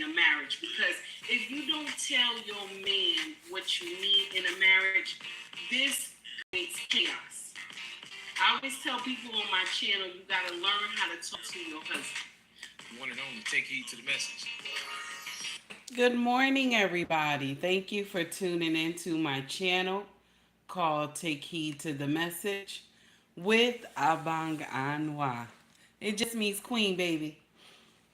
a marriage. Because if you don't tell your man what you need in a marriage, this creates chaos. I always tell people on my channel, you got to learn how to talk to your husband. One and only, take heed to the message. Good morning, everybody. Thank you for tuning into my channel called Take Heed to the Message with Abang Anwa. It just means queen, baby.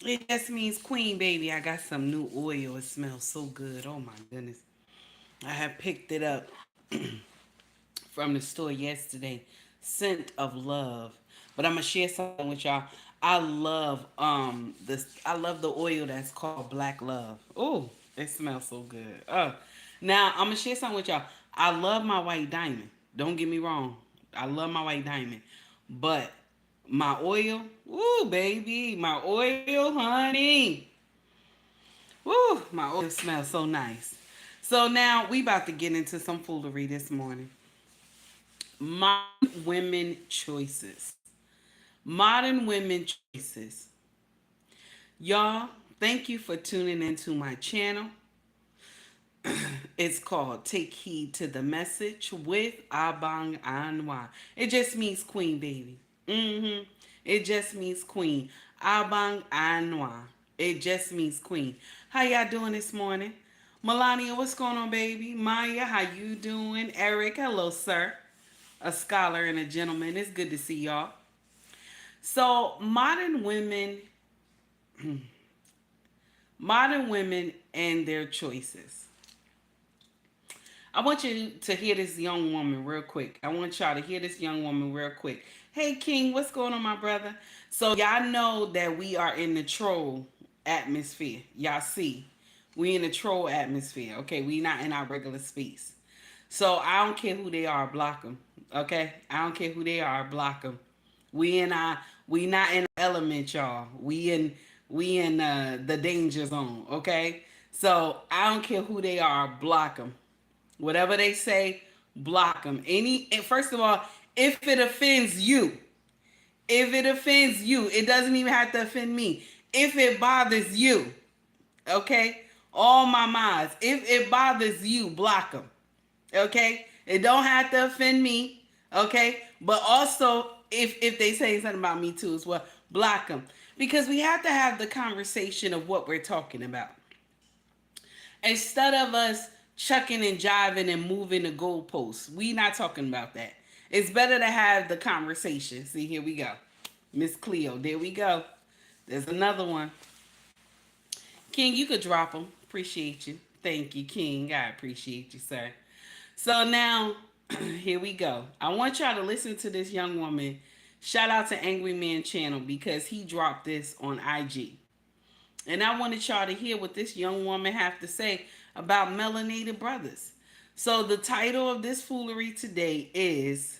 It just means queen, baby. I got some new oil. It smells so good. Oh, my goodness. I have picked it up from the store yesterday. Scent of love. But I'm gonna share something with y'all. I love the oil that's called Black Love. Oh, it smells so good. Now I'm gonna share something with y'all. I love my white diamond. Don't get me wrong. I love my white diamond. But my oil, woo baby, my oil, honey. Woo, my oil smells so nice. So now we about to get into some foolery this morning. Modern women choices. Modern women choices. Y'all, thank you for tuning into my channel. It's called Take Heed to the Message with Abang Anwa. It just means queen, baby. It just means queen. Abang Anwa. It just means queen. How y'all doing this morning? Melania, what's going on, baby? Maya, how you doing? Eric, hello, sir. A scholar and a gentleman. It's good to see y'all. So, modern women and their choices. I want you to hear this young woman real quick. I want y'all to hear this young woman real quick. Hey, King, what's going on, my brother? So, y'all know that we are in the troll atmosphere. Y'all see, we in the troll atmosphere. Okay, we not in our regular space. So, I don't care who they are, block them. Okay, I don't care who they are, block them. We in our we not in our element, y'all. We in the danger zone. Okay, so I don't care who they are, block them. Whatever they say, block them. And first of all, if it offends you, it doesn't even have to offend me. If it bothers you, okay, all my minds. If it bothers you, block them. Okay, it don't have to offend me. Okay, but also if they say something about me too as well, block them because we have to have the conversation of what we're talking about instead of us chucking and jiving and moving the goalposts. We not talking about that. It's better to have the conversation. See, here we go. Miss Cleo, there we go. There's another one. King, you could drop them. Appreciate you. Thank you, King. I appreciate you, sir. So now, here we go. I want y'all to listen to this young woman. Shout out to Angry Man Channel because he dropped this on IG. And I wanted y'all to hear what this young woman have to say about melanated brothers. So the title of this foolery today is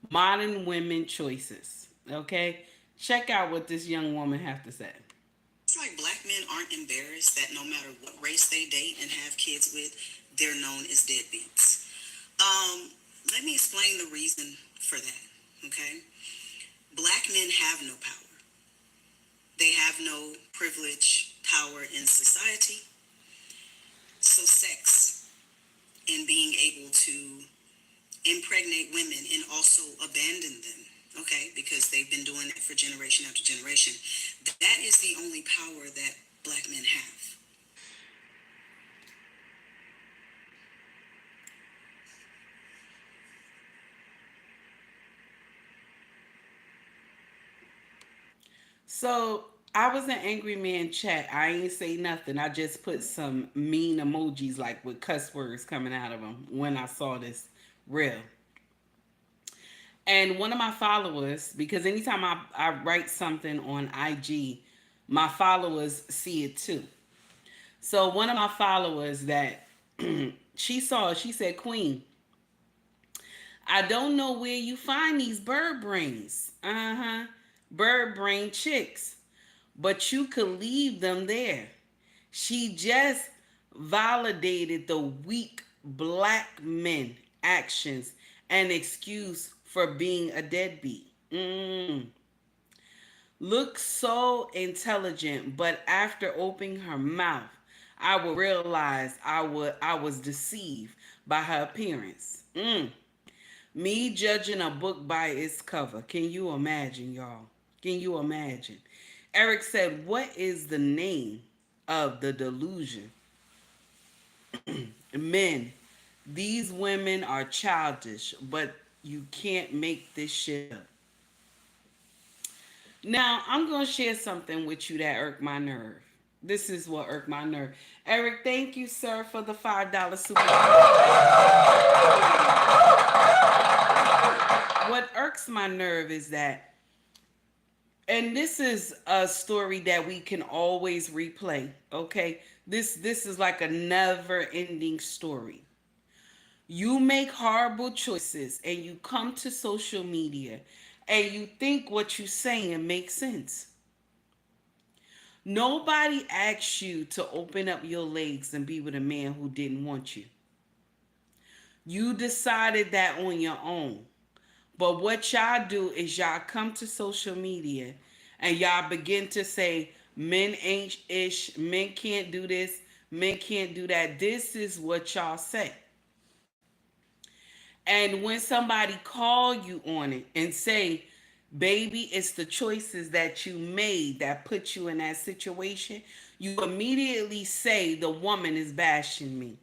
Modern Women Choices. Okay? Check out what this young woman have to say. It's like black men aren't embarrassed that no matter what race they date and have kids with, they're known as deadbeats. Let me explain the reason for that, okay? Black men have no power. They have no privilege, power in society. So sex and being able to impregnate women and also abandon them, okay, because they've been doing that for generation after generation. That is the only power that black men have. So I was an angry man chat. I ain't say nothing. I just put some mean emojis like with cuss words coming out of them when I saw this reel. And one of my followers, because anytime I write something on IG, my followers see it too. So one of my followers that she saw, she said, Queen, I don't know where you find these bird brains. Uh-huh. Bird brain chicks. But you could leave them there. She just validated the weak black men actions and excuse for being a deadbeat. Looked so intelligent, but after opening her mouth, I would realize I was deceived by her appearance. Me judging a book by its cover. Can you imagine, y'all? Can you imagine? Eric said, "What is the name of the delusion?" Men, these women are childish, but you can't make this shit up. Now, I'm going to share something with you that irked my nerve. This is what irked my nerve. Eric, thank you, sir, for the $5 super. What irks my nerve is that, and this is a story that we can always replay, okay? This is like a never-ending story. You make horrible choices and you come to social media and you think what you're saying makes sense. Nobody asked you to open up your legs and be with a man who didn't want you. You decided that on your own. But what y'all do is y'all come to social media and y'all begin to say, men ain't ish, men can't do this, men can't do that. This is what y'all say. And when somebody call you on it and say, baby, it's the choices that you made that put you in that situation, you immediately say the woman is bashing me.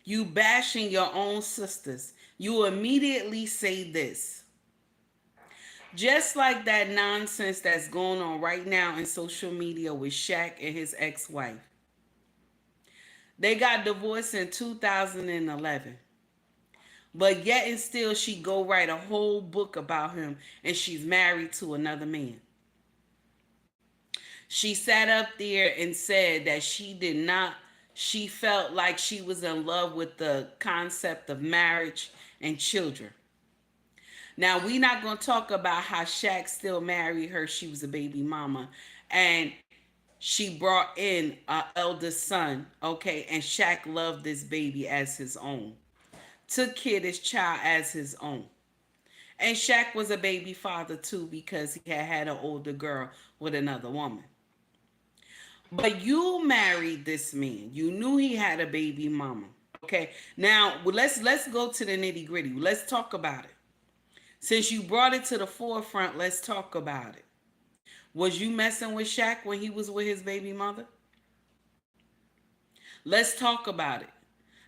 You bashing your own sisters. You immediately say this. Just like that nonsense that's going on right now in social media with Shaq and his ex-wife. They got divorced in 2011. But yet and still she go write a whole book about him and she's married to another man. She sat up there and said that she felt like she was in love with the concept of marriage and children. Now, we're not going to talk about how Shaq still married her. She was a baby mama. And she brought in an eldest son, okay? And Shaq loved this baby as his own. Took care of this child as his own. And Shaq was a baby father too because he had an older girl with another woman. But you married this man. You knew he had a baby mama. Okay. Now let's go to the nitty gritty. Let's talk about it. Since you brought it to the forefront, let's talk about it. Was you messing with Shaq when he was with his baby mother? Let's talk about it.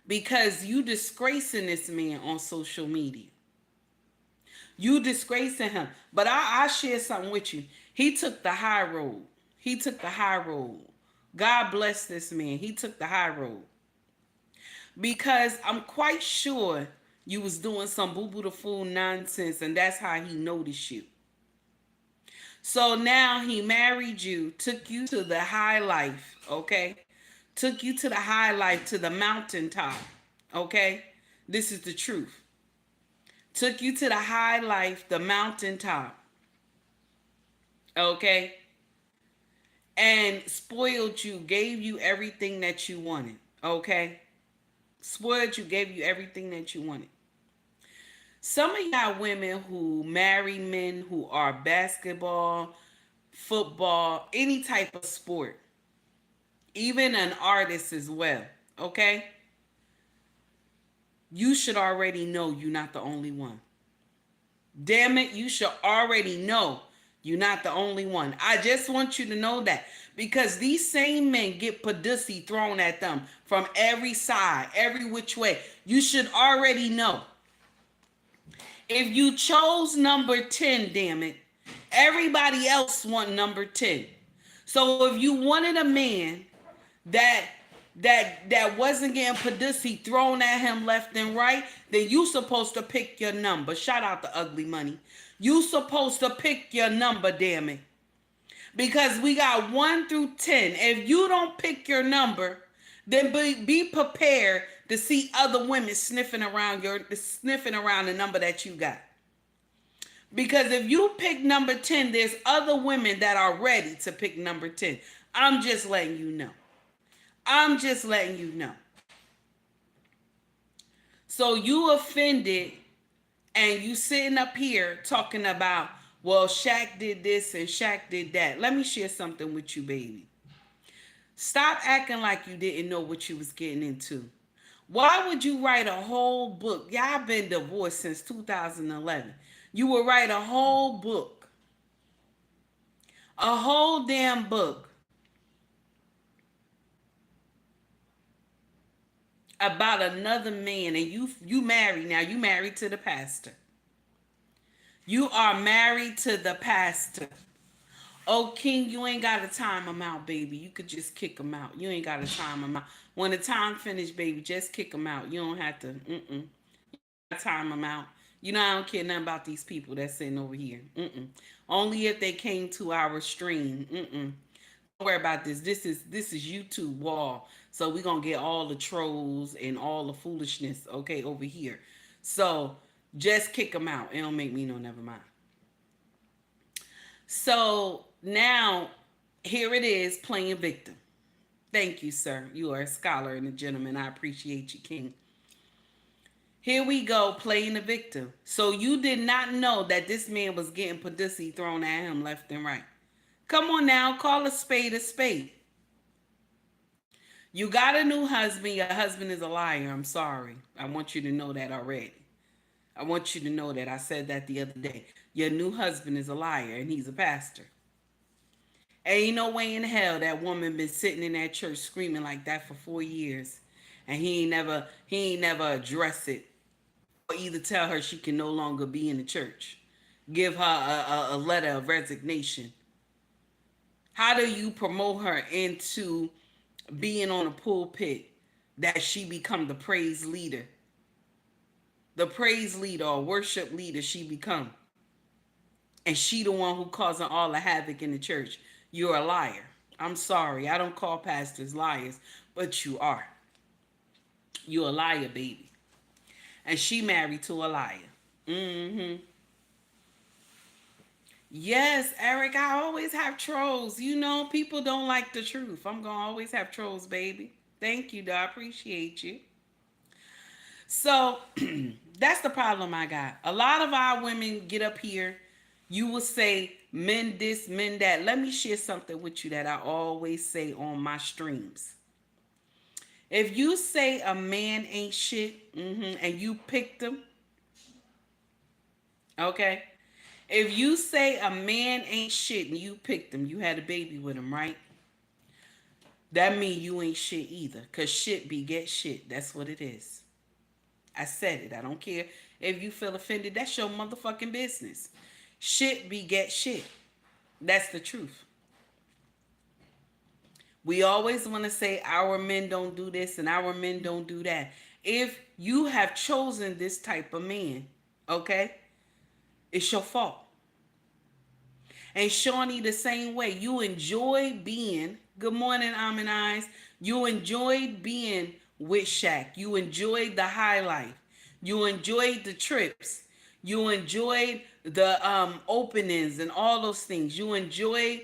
Because you disgracing this man on social media. You disgracing him. But I share something with you. He took the high road. He took the high road. God bless this man. He took the high road. Because I'm quite sure you was doing some boo-boo the fool nonsense and that's how he noticed you. So now he married you, took you to the high life, okay? Took you to the high life, to the mountaintop, okay? This is the truth. Took you to the high life, the mountaintop, okay? And spoiled you, gave you everything that you wanted, okay? Spoiled you, gave you everything that you wanted. Some of y'all women who marry men who are basketball, football, any type of sport, even an artist as well, okay? You should already know you're not the only one. Damn it, you should already know you're not the only one. I just want you to know that because these same men get pussy thrown at them from every side, every which way. You should already know. If you chose number 10, damn it, everybody else want number 10. So if you wanted a man that wasn't getting pussy thrown at him left and right, then you supposed to pick your number. Shout out to Ugly Money. You supposed to pick your number, damn it. Because we got 1 through 10. If you don't pick your number, then be prepared to see other women sniffing around the number that you got. Because if you pick number 10, there's other women that are ready to pick number 10. I'm just letting you know. I'm just letting you know. So you offended and you sitting up here talking about Well, Shaq did this and Shaq did that. Let me share something with you, baby. Stop acting like you didn't know what you was getting into. Why would you write a whole book? Y'all been divorced since 2011. You would write a whole book, a whole damn book about another man, and you married now. You married to the pastor. You are married to the pastor. Oh, King, you ain't got to time him out, baby. You could just kick him out. You ain't got to time him out. When the time finish, baby, just kick him out. You don't have to. Time him out. You know I don't care nothing about these people that's sitting over here. Only if they came to our stream. Don't worry about this. This is YouTube wall. So we're gonna get all the trolls and all the foolishness, okay, over here. So just kick them out. It don't make me no never mind. So now here it is playing victim. Thank you, sir. You are a scholar and a gentleman. I appreciate you, King. Here we go, playing the victim. So you did not know that this man was getting pussy thrown at him left and right. Come on now, call a spade a spade. You got a new husband. Your husband is a liar. I'm sorry. I want you to know that already. I want you to know that. I said that the other day. Your new husband is a liar and he's a pastor. Ain't no way in hell that woman been sitting in that church screaming like that for 4 years and he ain't never address it or either tell her she can no longer be in the church. Give her a letter of resignation. How do you promote her into being on a pulpit that she become the praise leader? The praise leader or worship leader she become. And she the one who causing all the havoc in the church. You're a liar. I'm sorry. I don't call pastors liars, but you are. You're a liar, baby. And she married to a liar. Yes, Eric, I always have trolls. You know, people don't like the truth. I'm going to always have trolls, baby. Thank you, though. I appreciate you. So, that's the problem I got. A lot of our women get up here. You will say, men this, men that. Let me share something with you that I always say on my streams. If you say a man ain't shit, and you picked him, okay? If you say a man ain't shit and you picked him, you had a baby with him, right? That mean you ain't shit either. Because shit beget shit. That's what it is. I said it. I don't care if you feel offended. That's your motherfucking business. Shit beget shit. That's the truth. We always want to say our men don't do this and our men don't do that. If you have chosen this type of man, okay, it's your fault. And Shawnee, the same way. You enjoy being, good morning, Almond Eyes. You enjoyed being with Shaq. You enjoyed the high life. You enjoyed the trips. You enjoyed the openings and all those things. You enjoyed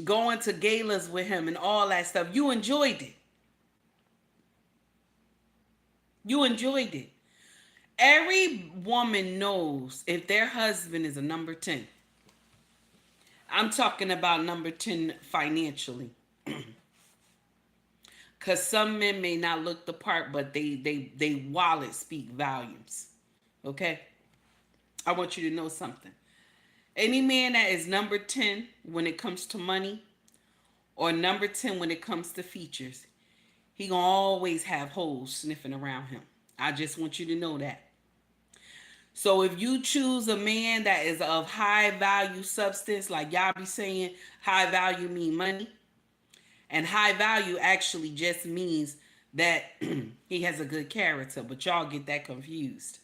going to galas with him and all that stuff. You enjoyed it. You enjoyed it. Every woman knows if their husband is a number 10. I'm talking about number 10 financially. Because some men may not look the part, but they wallet speak volumes. Okay? I want you to know something. Any man that is number 10 when it comes to money or number 10 when it comes to features, he gonna always have hoes sniffing around him. I just want you to know that. So if you choose a man that is of high value substance, like y'all be saying, high value mean money. And high value actually just means that he has a good character, but y'all get that confused.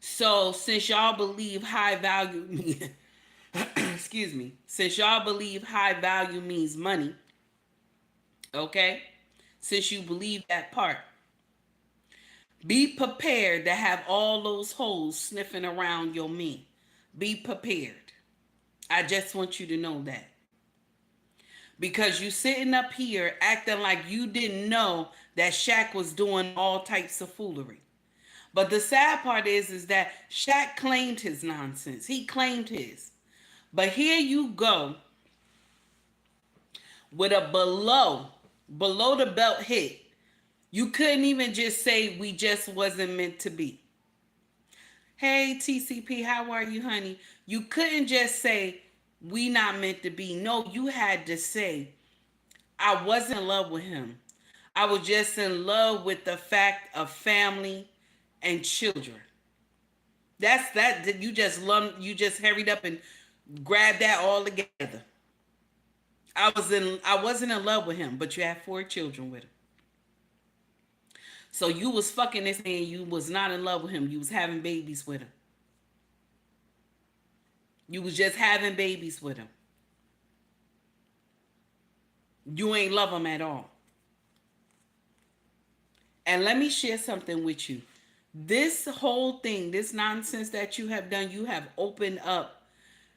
So since y'all believe high value, excuse me, since y'all believe high value means money, okay? Since you believe that part, be prepared to have all those hoes sniffing around your men. Be prepared. I just want you to know that. Because you sitting up here acting like you didn't know that Shaq was doing all types of foolery. But the sad part is that Shaq claimed his nonsense. He claimed his. But here you go with a below the belt hit. You couldn't even just say we just wasn't meant to be. Hey TCP, how are you, honey? You couldn't just say we not meant to be. No, you had to say I wasn't in love with him. I was just in love with the fact of family and children. That's that. You just hurried up and grabbed that all together. I wasn't in love with him, but you had 4 children with him. So you was fucking this man. You was not in love with him. You was having babies with him. You was just having babies with him. You ain't love him at all. And let me share something with you. This whole thing, this nonsense that you have done, you have opened up.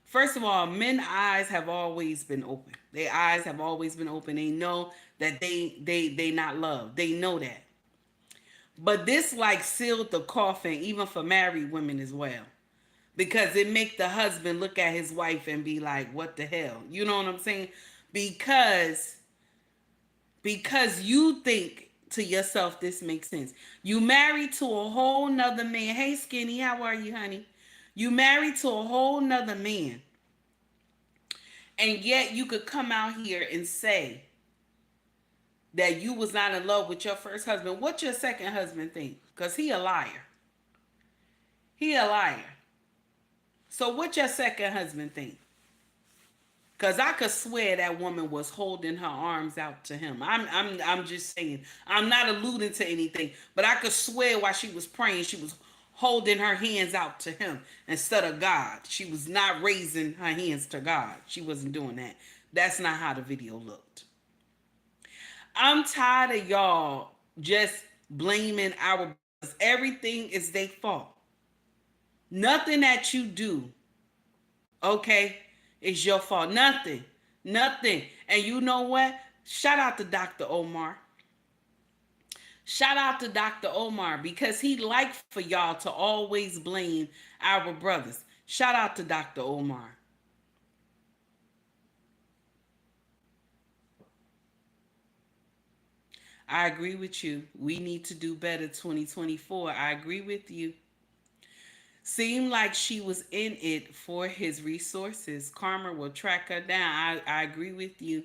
First of all, men's eyes have always been open. Their eyes have always been open. They know that they not loved. They know that. But this like sealed the coffin, even for married women as well. Because it make the husband look at his wife and be like, what the hell? You know what I'm saying? Because you think to yourself this makes sense. You married to a whole nother man. Hey Skinny, how are you, honey? You married to a whole nother man. And yet you could come out here and say that you was not in love with your first husband. What your second husband think? Because he a liar. He a liar. So what your second husband think? Because I could swear that woman was holding her arms out to him. I'm just saying. I'm not alluding to anything. But I could swear while she was praying, she was holding her hands out to him instead of God. She was not raising her hands to God. She wasn't doing that. That's not how the video looked. I'm tired of y'all just blaming our brothers. Everything is their fault. Nothing that you do, okay, is your fault. Nothing. Nothing. And you know what? Shout out to Dr. Omar. Shout out to Dr. Omar because he liked for y'all to always blame our brothers. Shout out to Dr. Omar. I agree with you. We need to do better 2024. I agree with you. Seemed like she was in it for his resources. Karma will track her down. I agree with you.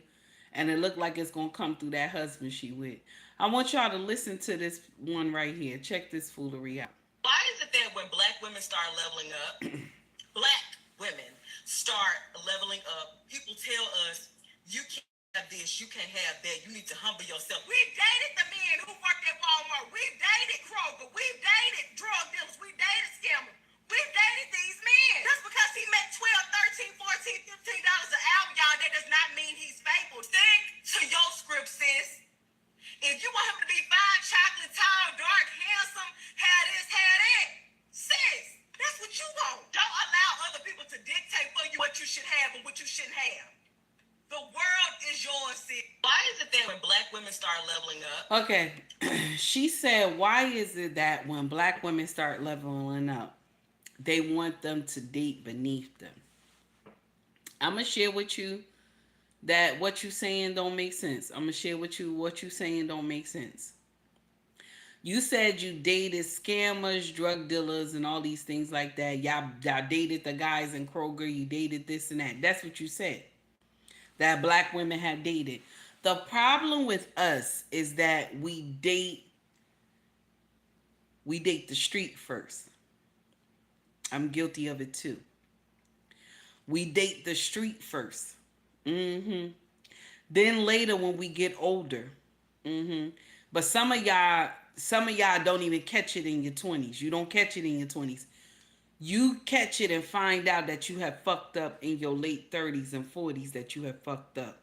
And it looked like it's going to come through that husband she with. I want y'all to listen to this one right here. Check this foolery out. Why is it that when black women start leveling up, black women start leveling up, people tell us, you can't have this, you can't have that, you need to humble yourself. We've dated the men who worked at Walmart. We've dated Kroger. We've dated drug dealers. We've dated scammers. We've dated these men. Just because he make $12, $13, $14, $15 an hour, y'all, that does not mean he's faithful. Stick to your script, sis. If you want him to be fine, chocolate, tall, dark, handsome, have this, have that, sis, that's what you want. Don't allow other people to dictate for you what you should have and what you shouldn't have. The world is yours, sis. Why is it that when black women start leveling up? Okay. She said, why is it that when black women start leveling up, they want them to date beneath them? I'm going to share with you that what you saying don't make sense. I'm going to share with you what you saying don't make sense. You said you dated scammers, drug dealers, and all these things like that. Y'all dated the guys in Kroger. You dated this and that. That's what you said. That black women have dated. The problem with us is that we date the street first. I'm guilty of it too. We date the street first. Then later when we get older. But some of y'all don't even catch it in your 20s. You don't catch it in your 20s. You catch it and find out that you have fucked up in your late 30s and 40s, that you have fucked up.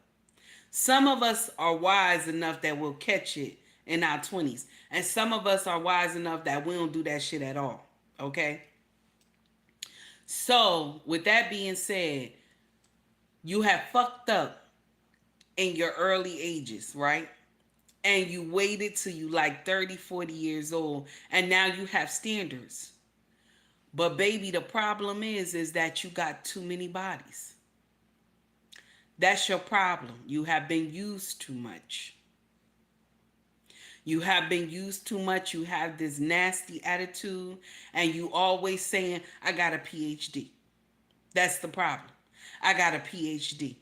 Some of us are wise enough that we'll catch it in our 20s. And some of us are wise enough that we don't do that shit at all. Okay? So, with that being said, you have fucked up in your early ages, right? And you waited till you like 30, 40 years old, and now you have standards. But baby, the problem is that you got too many bodies. That's your problem. You have been used too much. You have been used too much. You have this nasty attitude, and you always saying, I got a PhD. That's the problem. I got a PhD.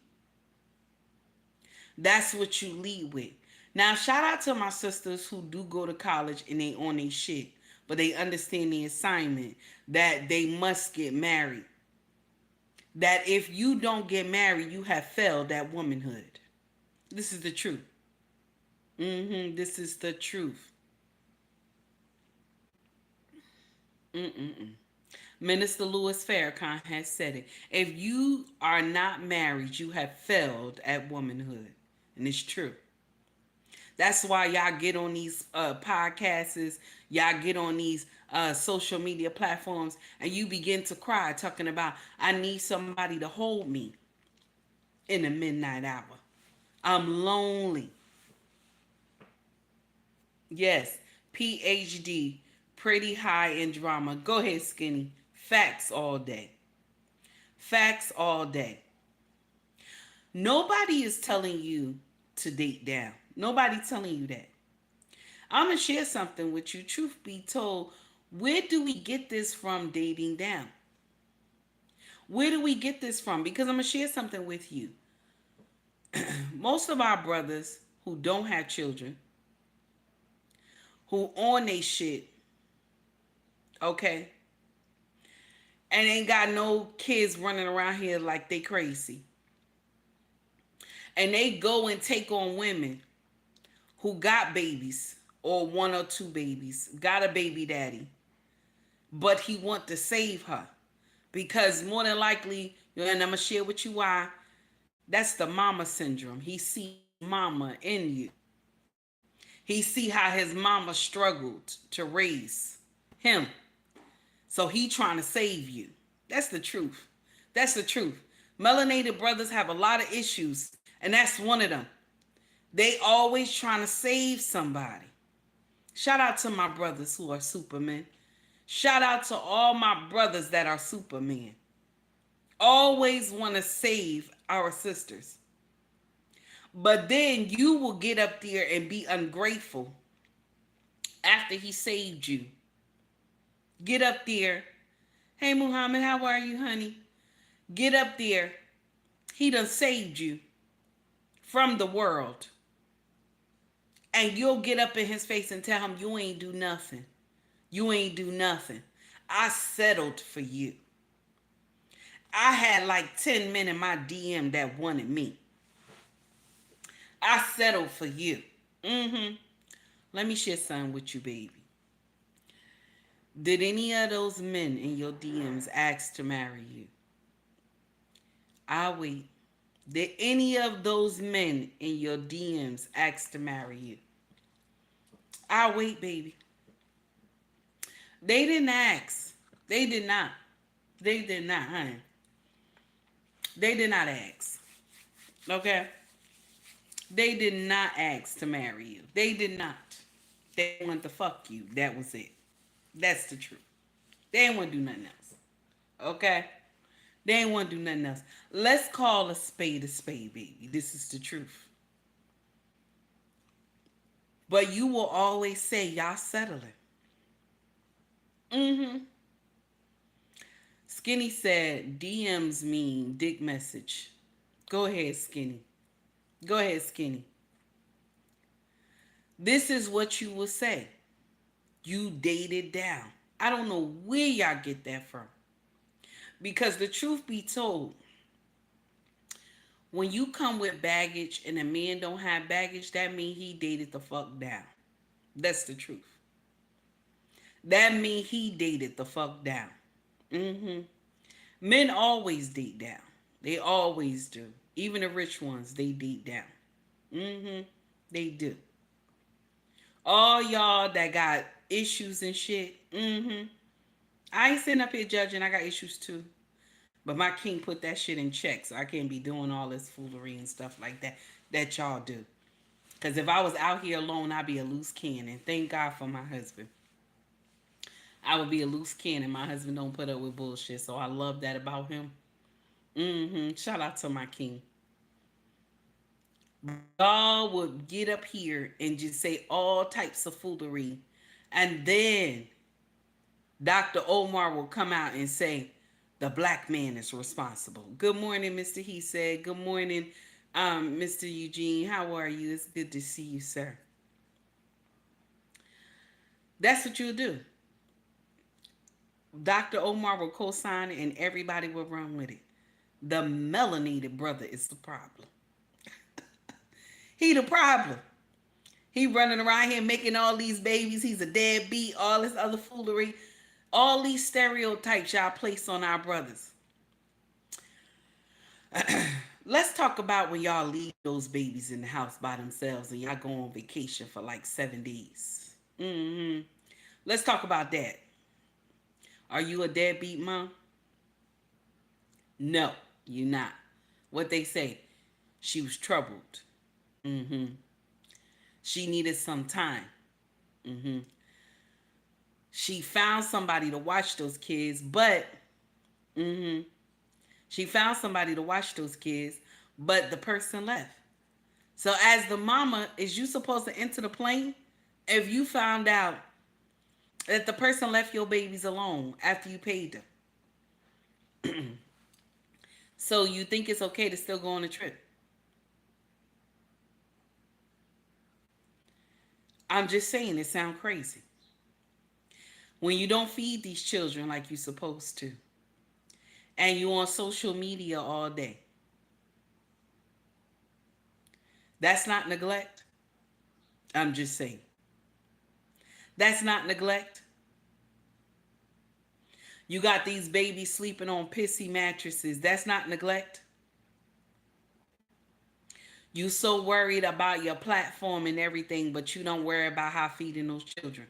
That's what you lead with. Now, shout out to my sisters who do go to college and they on their shit, but they understand the assignment that they must get married. That if you don't get married, you have failed at womanhood. This is the truth. This is the truth. Mm-mm-mm. Minister Louis Farrakhan has said it. If you are not married, you have failed at womanhood. And it's true. That's why y'all get on these podcasts, y'all get on these social media platforms, and you begin to cry talking about, I need somebody to hold me in the midnight hour. I'm lonely. Yes, PhD, pretty high in drama. Go ahead, Skinny. Facts all day. Facts all day. Nobody is telling you to date down. Nobody telling you that. I'm going to share something with you. Truth be told, where do we get this from, dating down? Where do we get this from? Because I'm going to share something with you. Most of our brothers who don't have children, who on they shit, okay, and ain't got no kids running around here like they crazy. And they go and take on women who got babies or one or two babies, got a baby daddy, but he want to save her because more than likely, and I'm gonna share with you why. That's the mama syndrome. He see mama in you. He see how his mama struggled to raise him, so he trying to save you. That's the truth. That's the truth. Melanated brothers have a lot of issues, and that's one of them. They always trying to save somebody. Shout out to my brothers who are supermen. Shout out to all my brothers that are supermen. Always want to save our sisters. But then you will get up there and be ungrateful after he saved you. Get up there. Hey, Muhammad, how are you, honey? Get up there. He done saved you from the world. And you'll get up in his face and tell him, you ain't do nothing. You ain't do nothing. I settled for you. I had like 10 men in my DM that wanted me. I settled for you. Let me share something with you, baby. Did any of those men in your DMs ask to marry you? I'll wait. Did any of those men in your DMs ask to marry you? I'll wait, baby. They didn't ask. They did not. They did not, honey. They did not ask. Okay? They did not ask to marry you. They did not. They wanted to fuck you. That was it. That's the truth. They didn't want to do nothing else. Okay? They ain't want to do nothing else. Let's call a spade, baby. This is the truth. But you will always say, y'all settling. Skinny said, DMs mean dick message. Go ahead, Skinny. Go ahead, Skinny. This is what you will say. You dated down. I don't know where y'all get that from. Because the truth be told, when you come with baggage and a man don't have baggage, that means he dated the fuck down. That's the truth. That means he dated the fuck down. Men always date down. They always do. Even the rich ones, they date down. They do. All y'all that got issues and shit, I ain't sitting up here judging. I got issues too. But my king put that shit in check, so I can't be doing all this foolery and stuff like that y'all do. Because if I was out here alone, I'd be a loose cannon. Thank God for my husband. I would be a loose cannon. My husband don't put up with bullshit, so I love that about him. Shout out to my king. Y'all would get up here and just say all types of foolery, and then Dr. Omar will come out and say the black man is responsible. Good morning, Mr. He said. Good morning, Mr. Eugene. How are you? It's good to see you, sir. That's what you'll do. Dr. Omar will co-sign it and everybody will run with it. The melanated brother is the problem. He the problem. He running around here making all these babies. He's a deadbeat, all this other foolery. All these stereotypes y'all place on our brothers. Let's talk about when y'all leave those babies in the house by themselves and y'all go on vacation for like 7 days. Let's talk about that. Are you a deadbeat mom? No, you're not. What they say, she was troubled. She needed some time. She found somebody to watch those kids, but she found somebody to watch those kids, but the person left. So as the mama, is you supposed to enter the plane if you found out that the person left your babies alone after you paid them? So you think it's okay to still go on a trip? I'm just saying, it sounds crazy. When you don't feed these children like you're supposed to, and you on social media all day, that's not neglect. I'm just saying. That's not neglect. You got these babies sleeping on pissy mattresses. That's not neglect. You so worried about your platform and everything, but you don't worry about how feeding those children.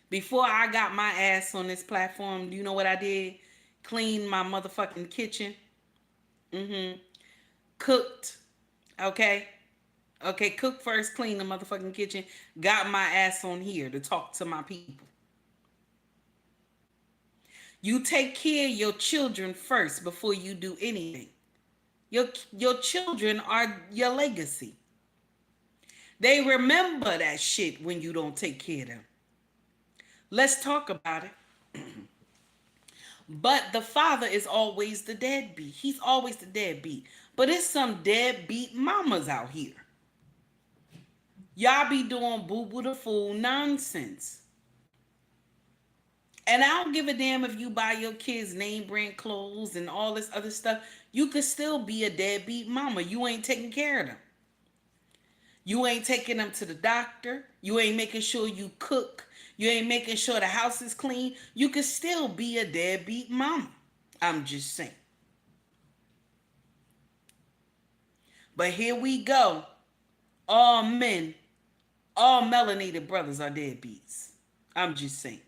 Before I got my ass on this platform, you know what I did? Cleaned my motherfucking kitchen. Cooked. Okay? Okay, cook first, clean the motherfucking kitchen. Got my ass on here to talk to my people. You take care of your children first before you do anything. Your children are your legacy. They remember that shit when you don't take care of them. Let's talk about it. But the father is always the deadbeat. He's always the deadbeat. But it's some deadbeat mamas out here. Y'all be doing boo-boo the fool nonsense. And I don't give a damn if you buy your kids name brand clothes and all this other stuff. You could still be a deadbeat mama. You ain't taking care of them. You ain't taking them to the doctor. You ain't making sure you cook. You ain't making sure the house is clean. You could still be a deadbeat mama. I'm just saying. But here we go. All men, all melanated brothers are deadbeats. I'm just saying.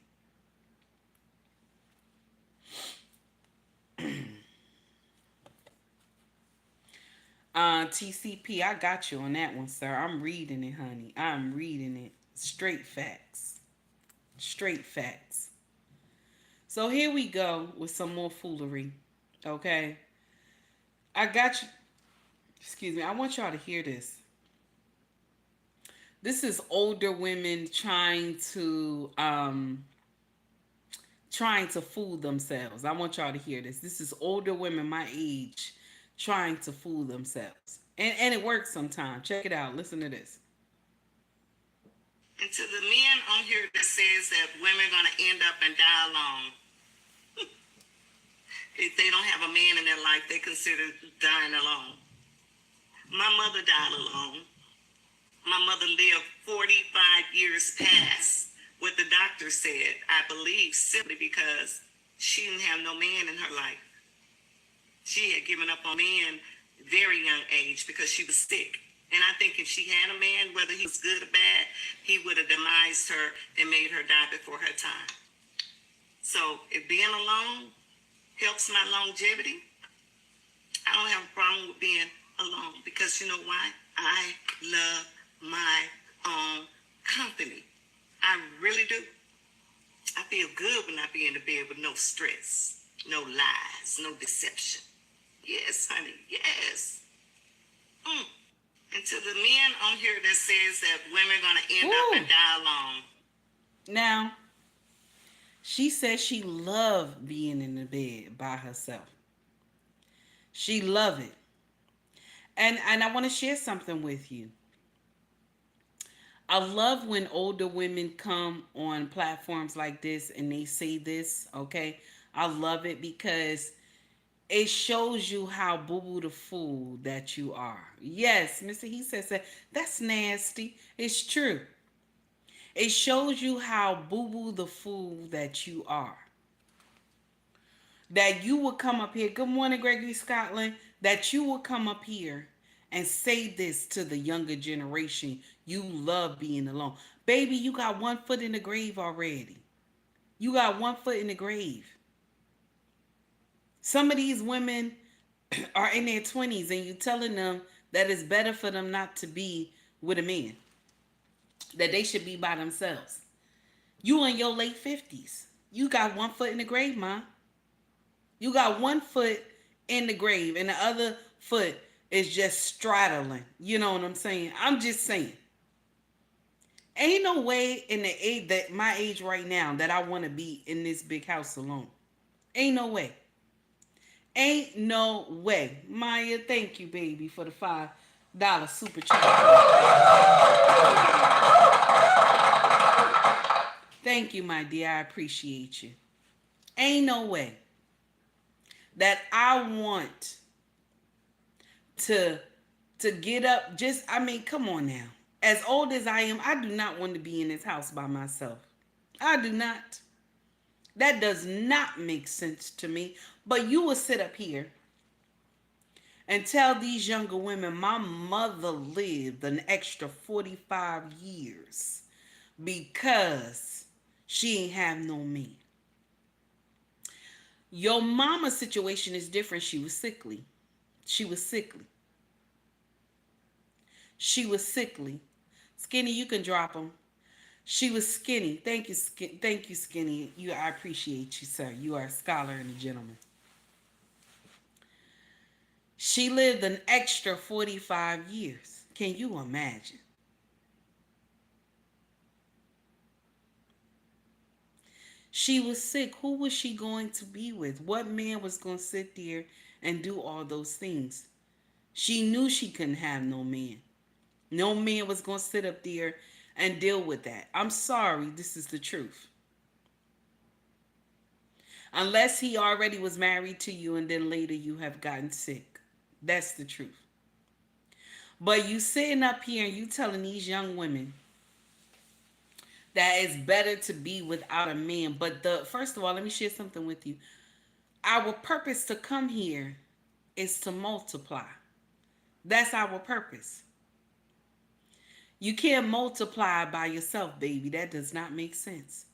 TCP, I got you on that one, sir. I'm reading it, honey. I'm reading it. Straight facts. Straight facts. So here we go with some more foolery. Okay? I got you. Excuse me. I want y'all to hear this. This is older women trying to fool themselves. I want y'all to hear this. This is older women my age trying to fool themselves. And it works sometimes. Check it out. Listen to this. And to the men on here that says that women are going to end up and die alone, if they don't have a man in their life, they consider dying alone. My mother died alone. My mother lived 45 years past what the doctor said, I believe, simply because she didn't have no man in her life. She had given up on men very young age because she was sick. And I think if she had a man, whether he was good or bad, he would have demised her and made her die before her time. So if being alone helps my longevity, I don't have a problem with being alone because you know why? I love my really do. I feel good when I be in the bed with no stress, no lies, no deception. Yes, honey, yes. And to the men on here that says that women are going to end up and die alone. Now, she says she loved being in the bed by herself. She loved it. And I want to share something with you. I love when older women come on platforms like this and they say this, okay? I love it because it shows you how boo-boo the fool that you are. Yes, Mr. He says that. That's nasty. It's true. It shows you how boo-boo the fool that you are. That you will come up here. Good morning, Gregory Scotland. That you will come up here and say this to the younger generation. You love being alone. Baby, you got one foot in the grave already. You got one foot in the grave. Some of these women are in their 20s and you telling them that it's better for them not to be with a man. That they should be by themselves. You in your late 50s. You got one foot in the grave, ma. You got one foot in the grave and the other foot is just straddling. You know what I'm saying? I'm just saying. Ain't no way in the age that my age right now that I want to be in this big house alone. Ain't no way. Ain't no way. Maya, thank you, baby, for the $5 super chat. Thank you, my dear. I appreciate you. Ain't no way that I want to get up. Come on now. As old as I am, I do not want to be in this house by myself. I do not. That does not make sense to me. But you will sit up here and tell these younger women, my mother lived an extra 45 years because she ain't have no man. Your mama's situation is different. She was sickly. She was sickly. Skinny, you can drop them. She was skinny. Thank you, Skinny. I appreciate you, sir. You are a scholar and a gentleman. She lived an extra 45 years. Can you imagine? She was sick. Who was she going to be with? What man was going to sit there and do all those things? She knew she couldn't have no man. No man was going to sit up there and deal with that. I'm sorry, this is the truth. Unless he already was married to you and then later you have gotten sick. That's the truth. But you sitting up here and you telling these young women that it's better to be without a man. But first of all, let me share something with you. Our purpose to come here is to multiply. That's our purpose. You can't multiply by yourself, baby. That does not make sense.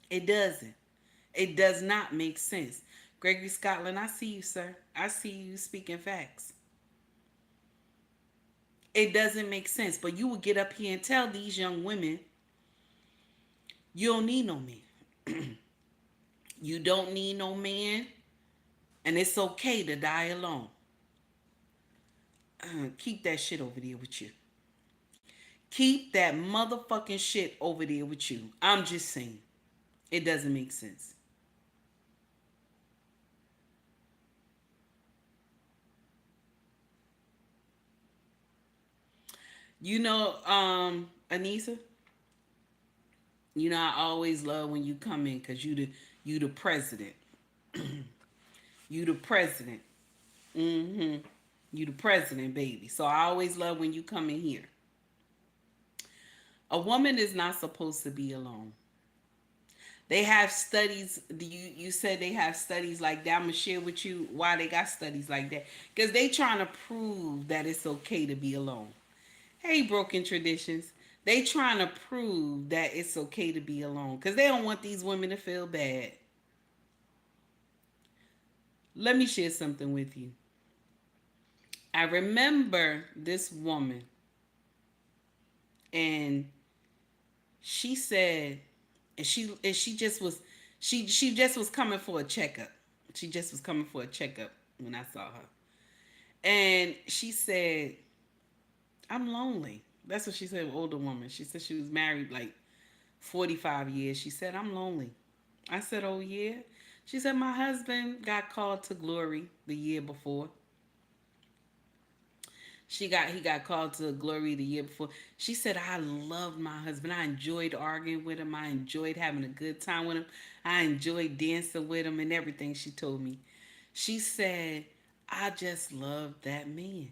It doesn't. It does not make sense. Gregory Scotland, I see you, sir. I see you speaking facts. It doesn't make sense. But you will get up here and tell these young women, you don't need no man. You don't need no man. And it's okay to die alone. Keep that shit over there with you. Keep that motherfucking shit over there with you. I'm just saying. It doesn't make sense. You know, Anissa, you know I always love when you come in because you the president. You the president. You the president, baby. So I always love when you come in here. A woman is not supposed to be alone. They have studies. You said they have studies like that. I'm going to share with you why they got studies like that. Because they trying to prove that it's okay to be alone. Hey, Broken Traditions. They trying to prove that it's okay to be alone. Because they don't want these women to feel bad. Let me share something with you. I remember this woman. And She said, and she just was, she just was coming for a checkup. She just was coming for a checkup when I saw her, and she said, "I'm lonely." That's what she said. An older woman. She said she was married like 45 years. She said, "I'm lonely." I said, "Oh yeah." She said, "My husband got called to glory the year before." He got called to glory the year before. She said, "I loved my husband. I enjoyed arguing with him. I enjoyed having a good time with him. I enjoyed dancing with him and everything." She told me. She said, "I just loved that man."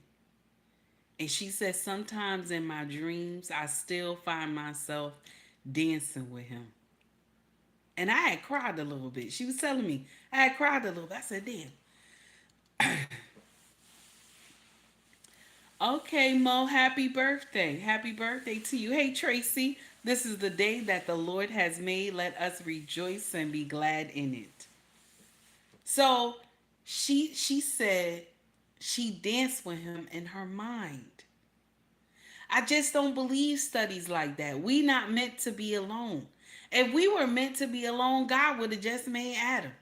And she said, "Sometimes in my dreams, I still find myself dancing with him." And I had cried a little bit. She was telling me I had cried a little bit. I said, "Damn." Okay, Mo, happy birthday. Happy birthday to you. Hey, Tracy, this is the day that the Lord has made. Let us rejoice and be glad in it. So she said she danced with him in her mind. I just don't believe studies like that. We not meant to be alone. If we were meant to be alone, God would have just made Adam.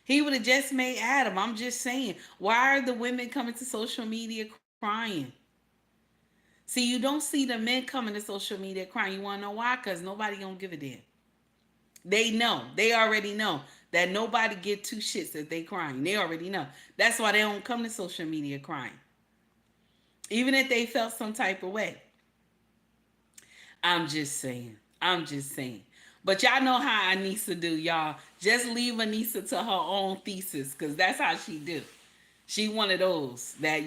He would have just made Adam. I'm just saying. Why are the women coming to social media crying? See, you don't see the men coming to social media crying. You want to know why? Because nobody don't give a damn. They know. They already know that nobody get two shits if they crying. They already know. That's why they don't come to social media crying. Even if they felt some type of way. I'm just saying. I'm just saying. But y'all know how Anissa do, y'all. Just leave Anissa to her own thesis, because that's how she do. She one of those that,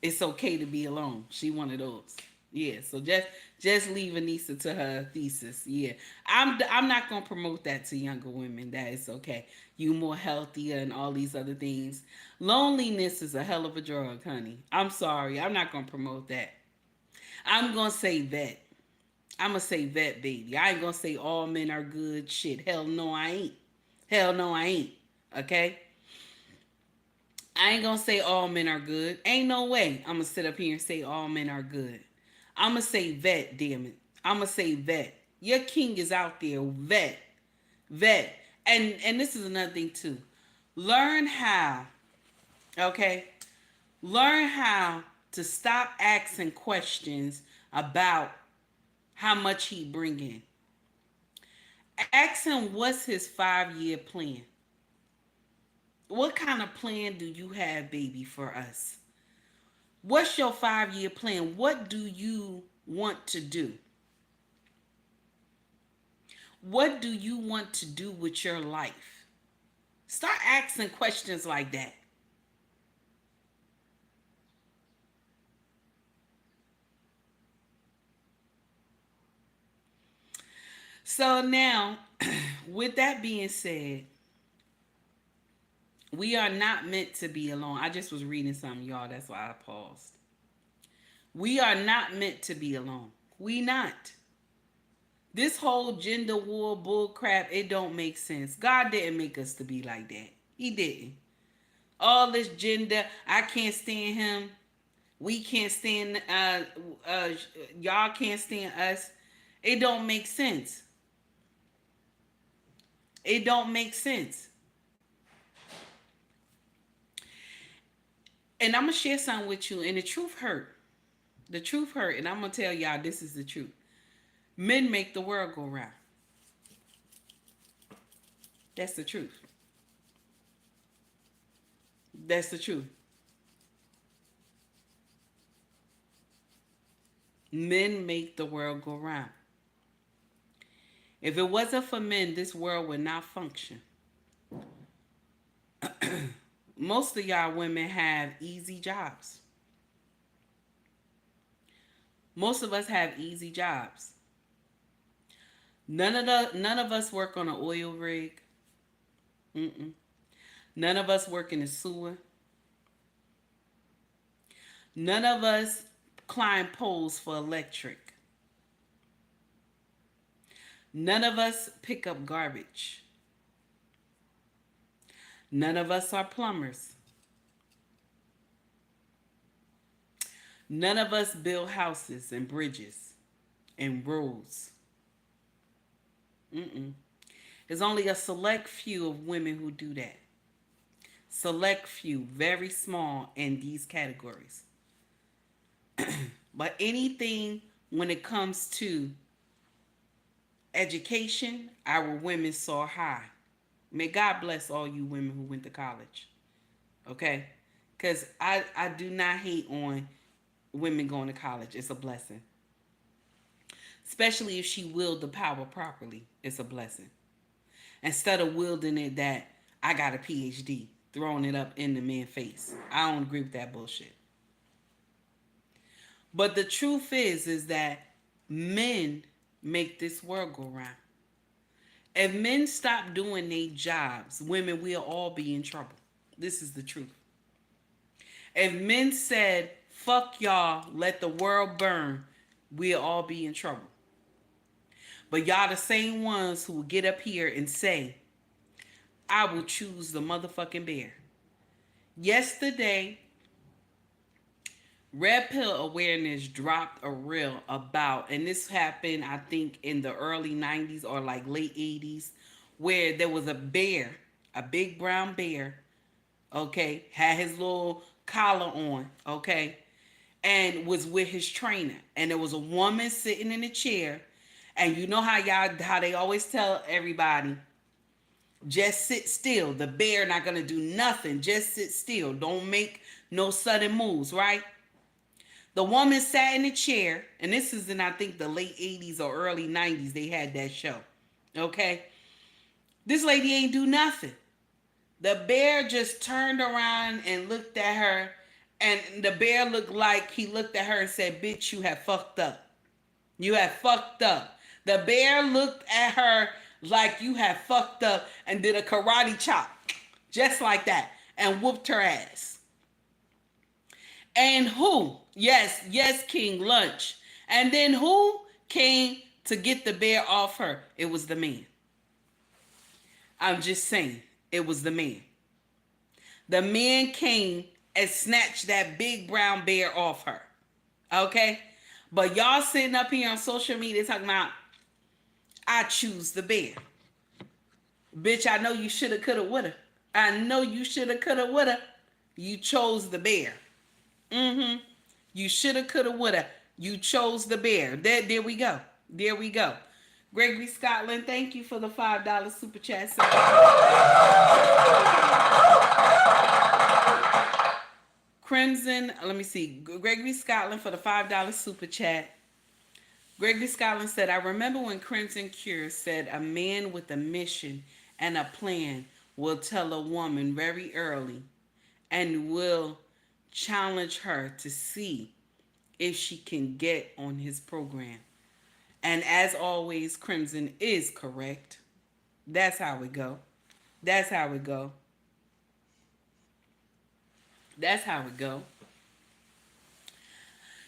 it's okay to be alone. She one of those. Yeah, so just leave Anissa to her thesis. Yeah. I'm not gonna promote that to younger women, that it's okay. You more healthier and all these other things. Loneliness is a hell of a drug, honey. I'm sorry. I'm not gonna promote that. I'm gonna say vet. I'm gonna say vet, baby. I ain't gonna say all men are good. Shit. Hell no, I ain't. Hell no, I ain't. Okay? I ain't gonna say all men are good. Ain't no way I'm gonna sit up here and say all men are good. I'm gonna say vet, damn it. I'm gonna say vet. Your king is out there. Vet. Vet. And this is another thing too. Learn how, okay? Learn how to stop asking questions about how much he bring in. Ask him what's his 5-year plan. What kind of plan do you have, baby, for us? What's your 5-year plan? What do you want to do? What do you want to do with your life? Start asking questions like that. So now, with that being said, we are not meant to be alone. I just was reading something, y'all. That's why I paused. We are not meant to be alone. We not. This whole gender war bull crap, it don't make sense. God didn't make us to be like that. He didn't. All this gender, I can't stand him. We can't stand uh y'all can't stand us. It don't make sense. It don't make sense. And I'm gonna share something with you, and the truth hurt. The truth hurt, and I'm gonna tell y'all this is the truth. Men make the world go round. That's the truth. That's the truth. Men make the world go round. If it wasn't for men, this world would not function. Most of y'all women have easy jobs. Most of us have easy jobs. None of us work on an oil rig. Mm-mm. None of us work in the sewer. None of us climb poles for electric. None of us pick up garbage. None of us are plumbers. None of us build houses and bridges. and roles. Mm-mm. There's only a select few of women who do that. Select few, very small in these categories. But anything when it comes to education, our women soar high. May God bless all you women who went to college. Okay? Because I do not hate on women going to college. It's a blessing. Especially if she wield the power properly. It's a blessing. Instead of wielding it that I got a PhD, throwing it up in the man's face. I don't agree with that bullshit. But the truth is that men make this world go round. If men stop doing their jobs, women will all be in trouble. This is the truth. If men said, fuck y'all, let the world burn, we'll all be in trouble. But y'all the same ones who will get up here and say, I will choose the motherfucking bear. Yesterday, Red Pill Awareness dropped a reel about, and this happened, I think, in the early 90s or like late 80s, where there was a bear, a big brown bear, okay, had his little collar on, okay, and was with his trainer. And there was a woman sitting in a chair, and you know how they always tell everybody, just sit still. The bear not gonna do nothing. Just sit still. Don't make no sudden moves, right? The woman sat in a chair, and this is in I think the late 80s or early 90s. They had that show. Okay? This lady ain't do nothing. The bear just turned around and looked at her, and the bear looked like he looked at her and said, bitch, you have fucked up. You have fucked up. The bear looked at her like you have fucked up and did a karate chop. Just like that. And whooped her ass. And who? Yes, King Lunch. And then who came to get the bear off her? It was the man. I'm just saying, it was the man. The man came and snatched that big brown bear off her. Okay? But y'all sitting up here on social media talking about, I choose the bear. Bitch, I know you shoulda, coulda, woulda. I know you shoulda, coulda, woulda. You chose the bear. Mm-hmm. You shoulda, coulda, woulda. You chose the bear. There we go. There we go. Gregory Scotland, thank you for the $5 super chat. Crimson, let me see. Gregory Scotland for the $5 super chat. Gregory Scotland said, I remember when Crimson Cure said a man with a mission and a plan will tell a woman very early and will challenge her to see if she can get on his program. And as always, Crimson is correct. That's how we go. That's how we go. That's how we go.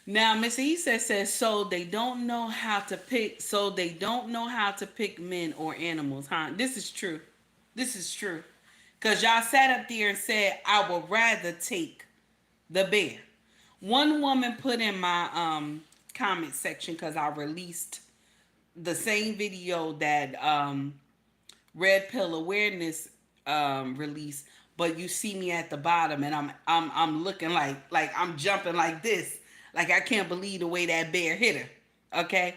Now, Mr. Issa says, so they don't know how to pick men or animals, huh? This is true. This is true. Because y'all sat up there and said, I would rather take the bear. One woman put in my comment section, because I released the same video that Red Pill Awareness released, but you see me at the bottom and I'm looking like I'm jumping like this. Like I can't believe the way that bear hit her. Okay?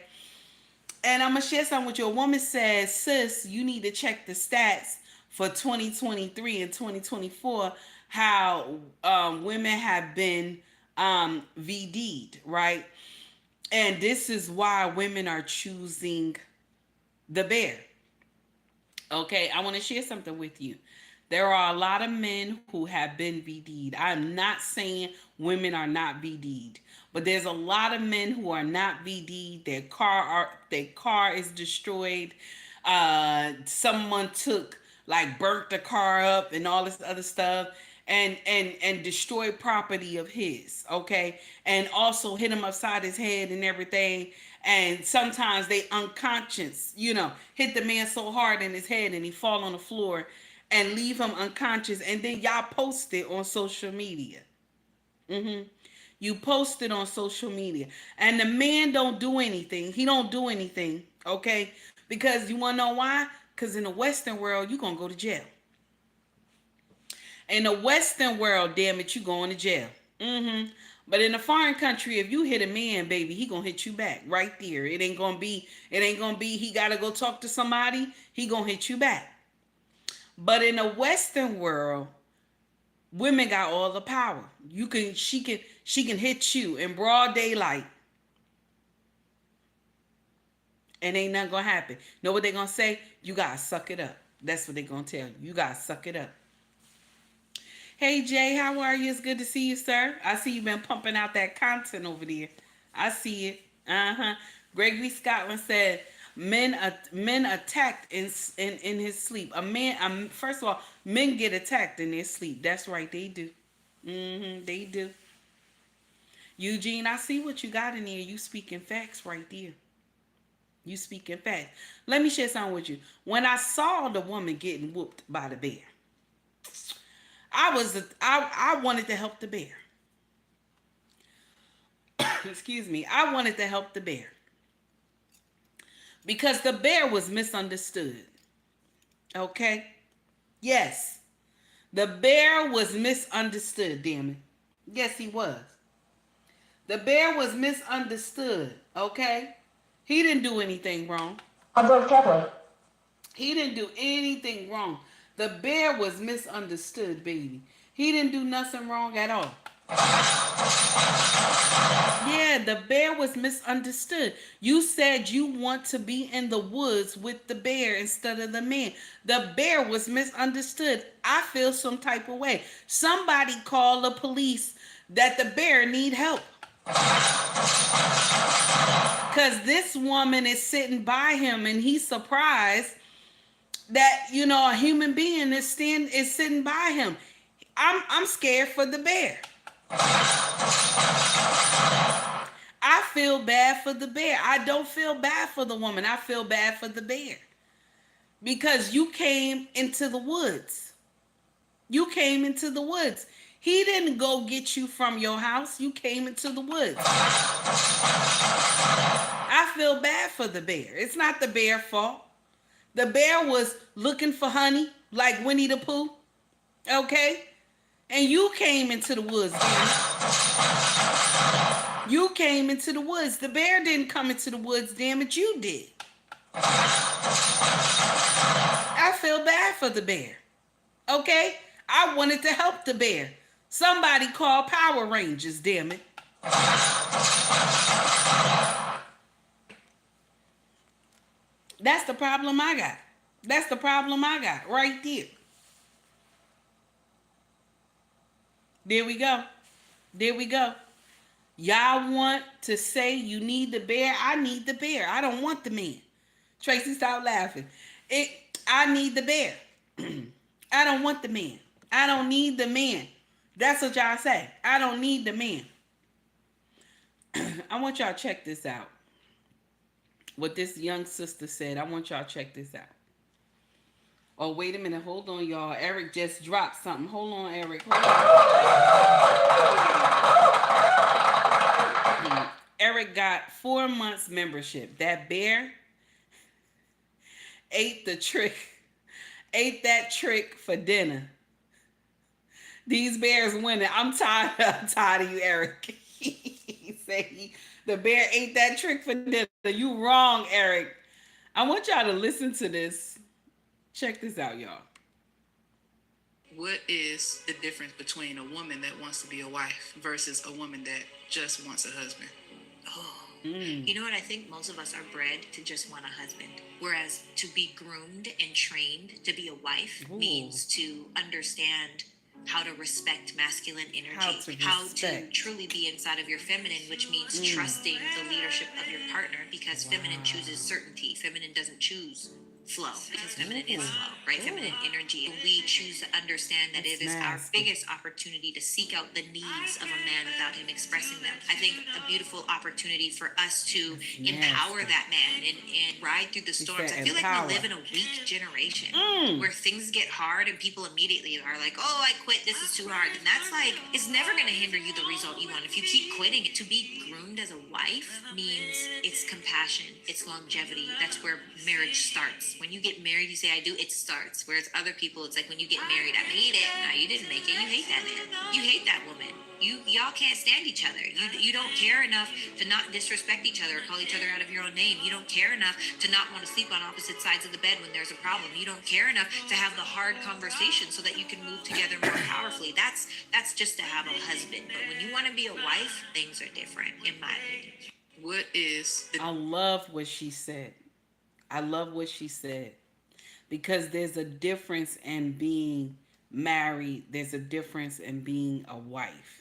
And I'm going to share something with you. A woman says, sis, you need to check the stats for 2023 and 2024, how women have been VD'd, right? And this is why women are choosing the bear. Okay, I want to share something with you. There are a lot of men who have been VD'd. I'm not saying women are not VD'd, but there's a lot of men who are not VD'd. Their car is destroyed. Someone burnt the car up and all this other stuff, and destroyed property of his. Okay, and also hit him upside his head and everything. And sometimes they unconscious, hit the man so hard in his head and he fall on the floor and leave him unconscious. And then y'all post it on social media. You post it on social media. And the man don't do anything. He don't do anything, okay? Because you want to know why? Because in the Western world, you're going to go to jail. In the Western world, damn it, you going to jail. But in a foreign country, if you hit a man, baby, he gonna hit you back right there. It ain't gonna be he gotta go talk to somebody, he gonna hit you back. But in the Western world, women got all the power. She can hit you in broad daylight. And ain't nothing gonna happen. Know what they gonna say? You gotta suck it up. That's what they gonna tell you. You gotta suck it up. Hey Jay, how are you? It's good to see you, sir. I see you've been pumping out that content over there. I see it. Gregory Scotland said men attacked in his sleep. First of all, men get attacked in their sleep. That's right, they do. They do. Eugene, I see what you got in there. You speaking facts right there. You speaking facts. Let me share something with you. When I saw the woman getting whooped by the bear, I wanted to help the bear. Excuse me. I wanted to help the bear. Because the bear was misunderstood. Okay? Yes. The bear was misunderstood, damn it. Yes, he was. The bear was misunderstood. Okay? He didn't do anything wrong. He didn't do anything wrong. The bear was misunderstood, baby. He didn't do nothing wrong at all. Yeah, the bear was misunderstood. You said you want to be in the woods with the bear instead of the man. The bear was misunderstood. I feel some type of way. Somebody call the police that the bear need help. Because this woman is sitting by him and he's surprised that, a human being is sitting by him. I'm scared for the bear. I feel bad for the bear. I don't feel bad for the woman. I feel bad for the bear. Because you came into the woods. You came into the woods. He didn't go get you from your house. You came into the woods. I feel bad for the bear. It's not the bear's fault. The bear was looking for honey, like Winnie the Pooh. Okay? And you came into the woods, damn it. You came into the woods. The bear didn't come into the woods, damn it. You did. I feel bad for the bear. Okay? I wanted to help the bear. Somebody call Power Rangers, damn it. That's the problem I got. That's the problem I got right there. There we go. There we go. Y'all want to say you need the bear? I need the bear. I don't want the man. Tracy, stop laughing. I need the bear. I don't want the man. I don't need the man. That's what y'all say. I don't need the man. I want y'all to check this out. What this young sister said. I want y'all to check this out. Oh, wait a minute. Hold on, y'all. Eric just dropped something. Hold on, Eric. Hold on. Eric got 4 months membership. That bear ate that trick for dinner. These bears winning. I'm tired of you, Eric. He said the bear ate that trick for dinner. You wrong, Eric. I want y'all to listen to this. Check this out, y'all. What is the difference between a woman that wants to be a wife versus a woman that just wants a husband? You know what? I think most of us are bred to just want a husband. Whereas to be groomed and trained to be a wife means to understand how to respect masculine energy, how to truly be inside of your feminine, which means trusting the leadership of your partner, because feminine chooses certainty. Feminine doesn't choose flow, because feminine is flow, right? Feminine energy. We choose to understand that It's it is our nasty. biggest opportunity to seek out the needs of a man without him expressing them. I think a beautiful opportunity for us to It's empower nasty. that man and ride through the storms. said I feel like empower. we live in a weak generation Mm. where things get hard and people immediately are like, oh, I quit, this is too hard. And that's like, it's never going to hinder you the result you want. If you keep quitting, to be groomed as a wife means it's compassion, it's longevity. That's where marriage starts. When you get married, you say, I do, it starts. Whereas other people, it's like, when you get married, I made it. No, you didn't make it. You hate that man. You hate that woman. Y'all can't stand each other. You don't care enough to not disrespect each other or call each other out of your own name. You don't care enough to not want to sleep on opposite sides of the bed when there's a problem. You don't care enough to have the hard conversation so that you can move together more powerfully. That's just to have a husband. But when you want to be a wife, things are different, in my opinion. What is the I love what she said. I love what she said. Because there's a difference in being married, there's a difference in being a wife.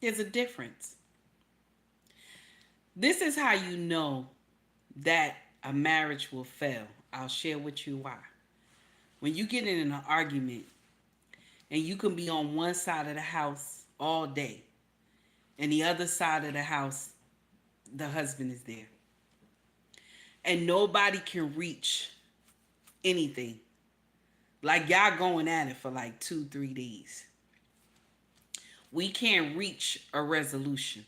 There's a difference. This is how you know that a marriage will fail. I'll share with you why. When you get in an argument and you can be on one side of the house all day and the other side of the house, the husband is there. And nobody can reach anything. Like y'all going at it for like 2-3 days. We can't reach a resolution.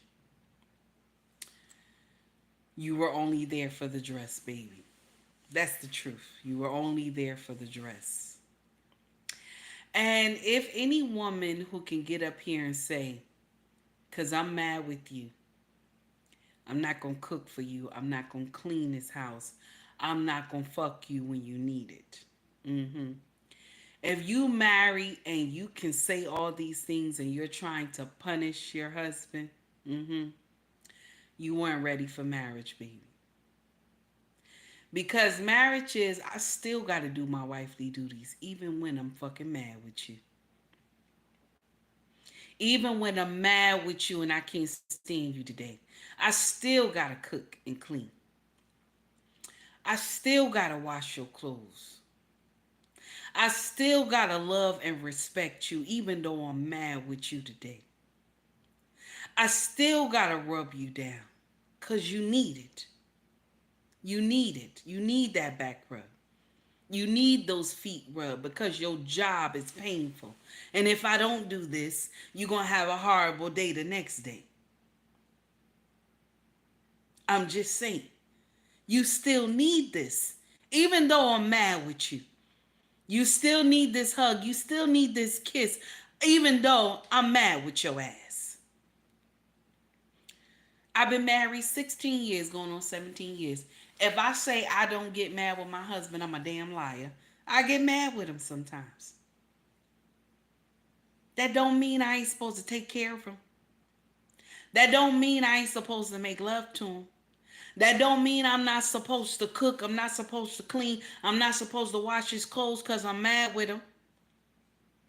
You were only there for the dress, baby. That's the truth. You were only there for the dress. And if any woman who can get up here and say, because I'm mad with you, I'm not going to cook for you, I'm not going to clean this house, I'm not going to fuck you when you need it. If you marry and you can say all these things and you're trying to punish your husband, you weren't ready for marriage, baby. Because marriage is, I still got to do my wifely duties, even when I'm fucking mad with you. Even when I'm mad with you and I can't stand you today, I still got to cook and clean. I still got to wash your clothes. I still got to love and respect you, even though I'm mad with you today. I still got to rub you down, because you need it. You need it. You need that back rub. You need those feet rubbed because your job is painful. And if I don't do this, you're going to have a horrible day the next day. I'm just saying. You still need this. Even though I'm mad with you. You still need this hug. You still need this kiss. Even though I'm mad with your ass. I've been married 16 years, going on 17 years. If I say I don't get mad with my husband, I'm a damn liar. I get mad with him sometimes. That don't mean I ain't supposed to take care of him. That don't mean I ain't supposed to make love to him. That don't mean I'm not supposed to cook. I'm not supposed to clean. I'm not supposed to wash his clothes because I'm mad with him.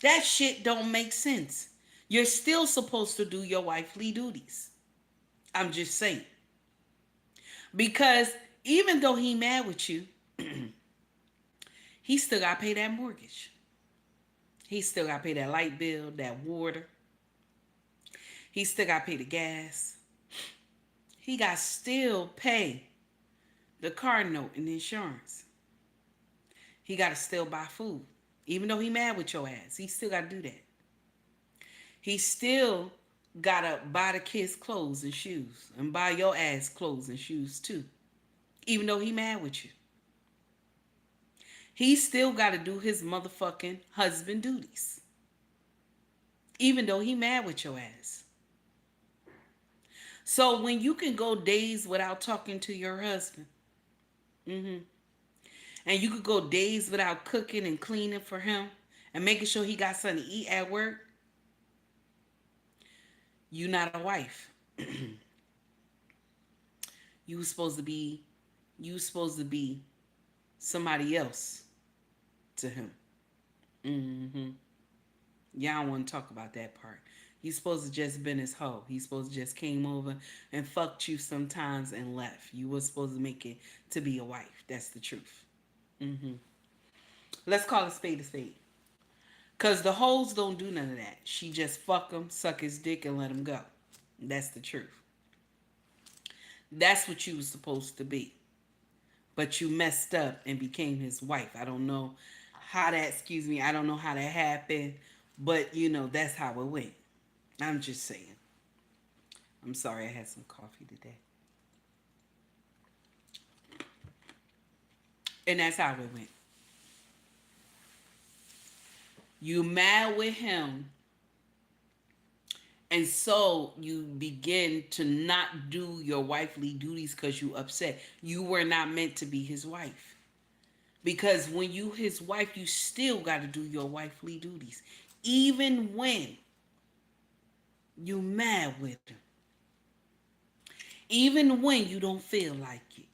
That shit don't make sense. You're still supposed to do your wifely duties. I'm just saying. Because even though he mad with you, he still got to pay that mortgage. He still got to pay that light bill, that water. He still got to pay the gas. He got to still pay the car note and the insurance. He got to still buy food. Even though he mad with your ass, he still got to do that. He still got to buy the kids clothes and shoes and buy your ass clothes and shoes too. Even though he mad with you. He still got to do his motherfucking husband duties. Even though he mad with your ass. So when you can go days without talking to your husband, and you could go days without cooking and cleaning for him and making sure he got something to eat at work, you not a wife. You supposed to be somebody else to him. Y'all don't want to talk about that part. He's supposed to just been his hoe. He's supposed to just came over and fucked you sometimes and left. You was supposed to make it to be a wife. That's the truth. Let's call a spade a spade. Cause the hoes don't do none of that. She just fuck him, suck his dick, and let him go. That's the truth. That's what you was supposed to be. But you messed up and became his wife. I don't know how that, excuse me, I don't know how that happened. But that's how it went. I'm just saying. I'm sorry I had some coffee today. And that's how it went. You mad with him, and so you begin to not do your wifely duties because you upset. You were not meant to be his wife. Because when you his wife, you still got to do your wifely duties. Even when you mad with him. Even when you don't feel like it.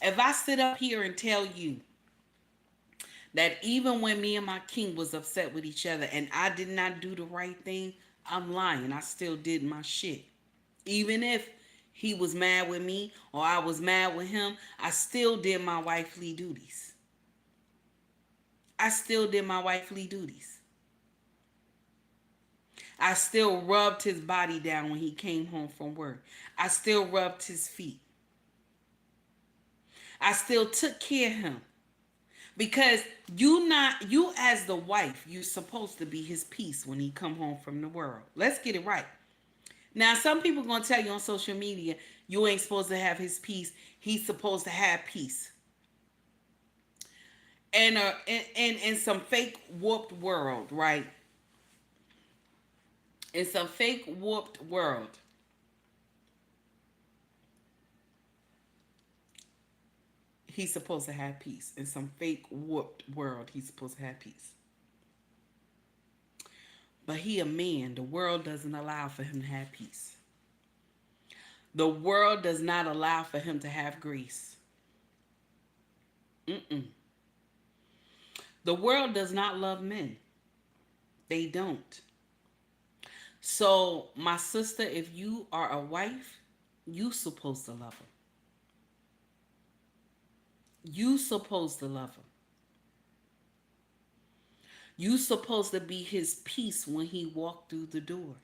If I sit up here and tell you that even when me and my king was upset with each other and I did not do the right thing, I'm lying. I still did my shit. Even if he was mad with me or I was mad with him, I still did my wifely duties. I still did my wifely duties. I still rubbed his body down when he came home from work. I still rubbed his feet. I still took care of him. Because you as the wife, you're supposed to be his peace when he come home from the world. Let's get it right. Now, some people going to tell you on social media, you ain't supposed to have his peace. He's supposed to have peace. And in some fake warped world, right? In some fake warped world, he's supposed to have peace. In some fake warped world, he's supposed to have peace. But he a man. The world doesn't allow for him to have peace. The world does not allow for him to have grace. The world does not love men. They don't. So, my sister, if you are a wife, you supposed to love him. You supposed to love him. You supposed to be his peace when he walked through the door.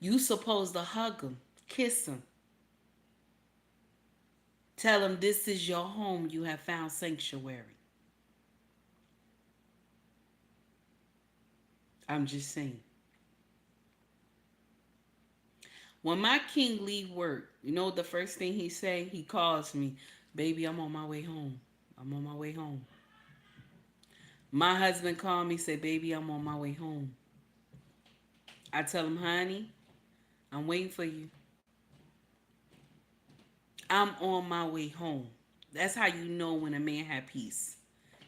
You supposed to hug him, kiss him. Tell him this is your home. You have found sanctuary. I'm just saying. When my king leave work, you know the first thing he say? He calls me, baby, I'm on my way home. I'm on my way home. My husband called me, say, baby, I'm on my way home. I tell him, honey, I'm waiting for you. I'm on my way home. That's how you know when a man had peace.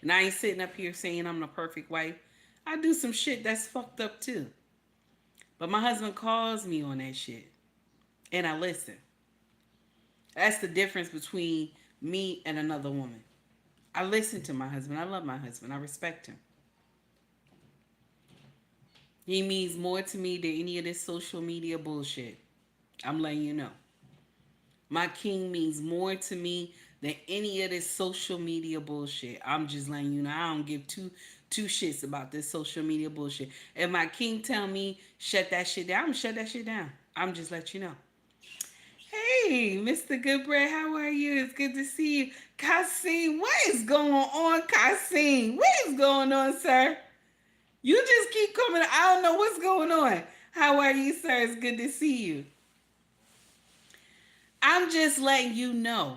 And I ain't sitting up here saying I'm the perfect wife. I do some shit that's fucked up too. But my husband calls me on that shit. And I listen. That's the difference between me and another woman. I listen to my husband. I love my husband. I respect him. He means more to me than any of this social media bullshit. I'm letting you know. My king means more to me than any of this social media bullshit. I'm just letting you know. I don't give two shits about this social media bullshit. If my king tell me shut that shit down, I'm gonna shut that shit down. I'm just let you know. Hey, Mr. Goodbread, how are you? It's good to see you. Kasim, what is going on, Kasim? What is going on, sir? You just keep coming. I don't know what's going on. How are you, sir? It's good to see you. I'm just letting you know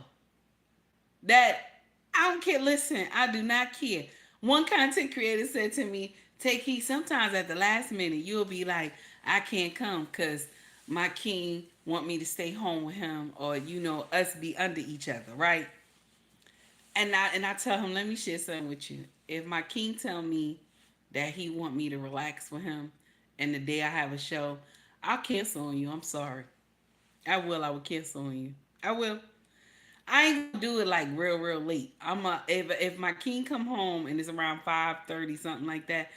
that I don't care. Listen, I do not care. One content creator said to me, take heed, sometimes at the last minute, you'll be like, I can't come because my king want me to stay home with him, or, us be under each other, right? And I tell him, let me share something with you. If my king tell me that he want me to relax with him and the day I have a show, I'll cancel on you. I'm sorry. I will cancel on you. I will. I ain't gonna do it like real late. If my king come home and it's around 5:30, something like that,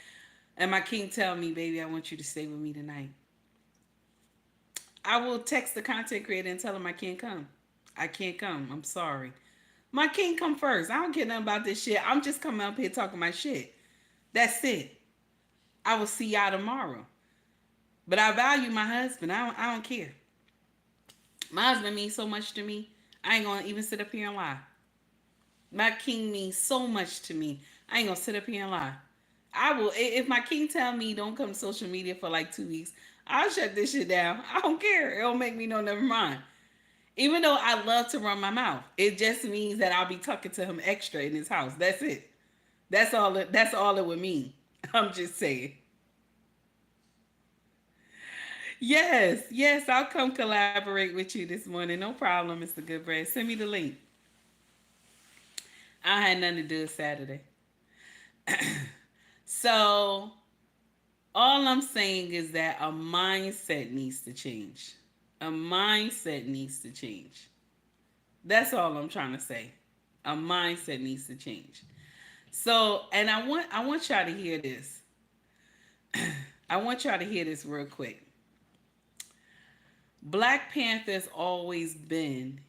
and my king tell me, baby, I want you to stay with me tonight, I will text the content creator and tell him I can't come. I can't come. I'm sorry. My king come first. I don't care nothing about this shit. I'm just coming up here talking my shit. That's it. I will see y'all tomorrow. But I value my husband. I don't care. My husband means so much to me. I ain't gonna even sit up here and lie. My king means so much to me. I ain't gonna sit up here and lie. I will if my king tell me don't come to social media for like 2 weeks, I'll shut this shit down. I don't care. It'll make me know never mind. Even though I love to run my mouth, it just means that I'll be talking to him extra in his house. That's it. That's all it would mean. I'm just saying. Yes, yes, I'll come collaborate with you this morning. No problem, Mr. Goodbread. Send me the link. I had nothing to do with Saturday. So, all I'm saying is that a mindset needs to change. A mindset needs to change. That's all I'm trying to say. A mindset needs to change. So, and I want y'all to hear this. I want y'all to hear this real quick. Black Panther's always been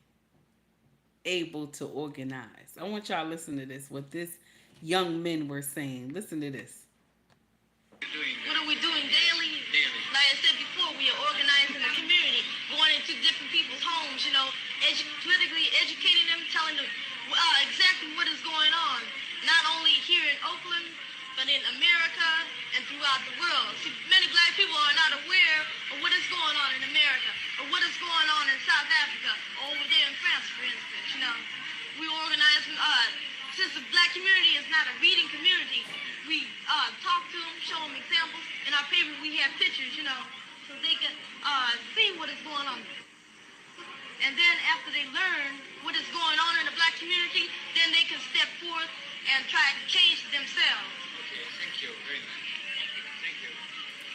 able to organize. I want y'all to listen to this, what this young men were saying. Listen to this. What are we doing daily? Like I said before, we are organizing the community, going into different people's homes, politically educating them, telling them exactly what is going on, not only here in Oakland, but in America and throughout the world. See, many black people are not aware of what is going on in America, or what is going on in South Africa, or over there in France, for instance. We organize, since the black community is not a reading community, we talk to them, show them examples. In our paper, we have pictures, so they can see what is going on. And then after they learn what is going on in the black community, then they can step forth and try to change themselves. Okay, thank you. Very nice. Thank you.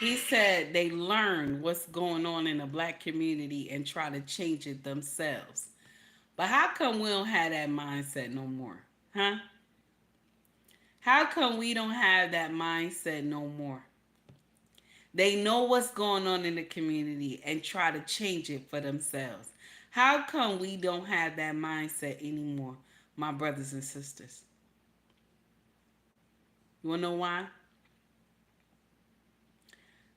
He said they learn what's going on in the black community and try to change it themselves. But how come we don't have that mindset no more? Huh? How come we don't have that mindset no more? They know what's going on in the community and try to change it for themselves. How come we don't have that mindset anymore, my brothers and sisters? You want to know why?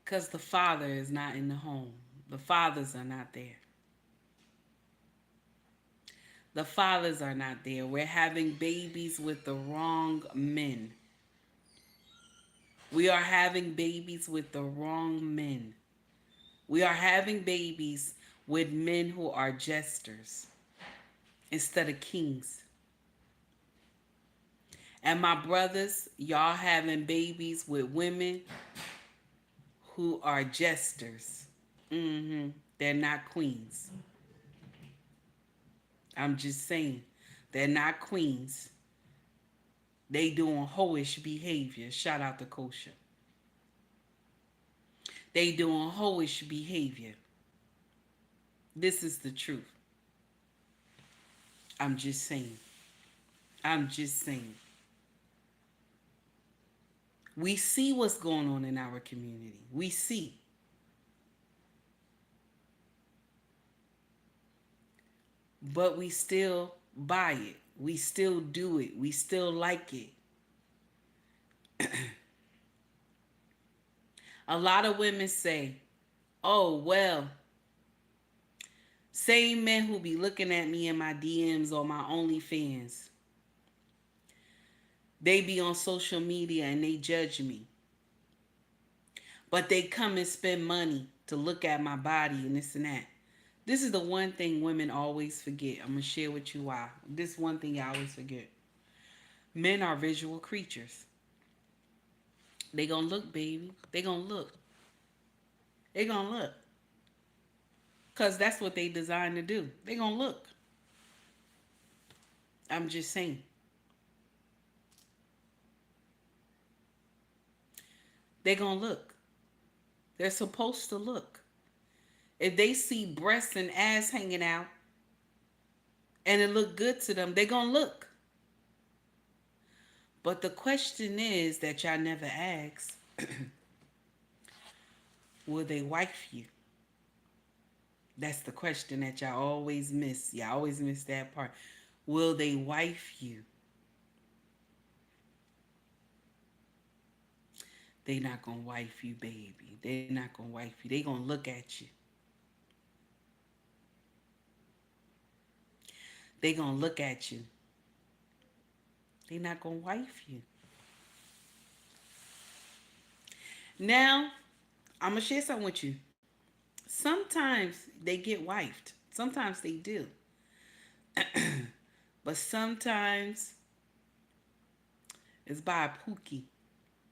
Because the father is not in the home. The fathers are not there. The fathers are not there. We're having babies with the wrong men. We are having babies with the wrong men. We are having babies with men who are jesters instead of kings. And my brothers, y'all having babies with women who are jesters. They're not queens. I'm just saying, they're not queens. They doing hoish behavior. Shout out to Kosha. They doing hoish behavior. This is the truth. I'm just saying. I'm just saying. We see what's going on in our community. We see. But we still buy it. We still do it. We still like it. A lot of women say, oh, well, same men who be looking at me in my DMs or my OnlyFans, they be on social media and they judge me. But they come and spend money to look at my body and this and that. This is the one thing women always forget. I'm going to share with you why. This one thing I always forget. Men are visual creatures. They going to look, baby. They going to look. They going to look. Because that's what they designed to do. They going to look. I'm just saying. They going to look. They're supposed to look. If they see breasts and ass hanging out and it look good to them, they're going to look. But the question is that y'all never ask, will they wife you? That's the question that y'all always miss. Y'all always miss that part. Will they wife you? They not gonna wife you, baby. They not gonna wife you. They gonna look at you. They gonna look at you. They not gonna wife you. Now, I'm gonna share something with you. Sometimes they get wifed. Sometimes they do. But sometimes it's by a pookie.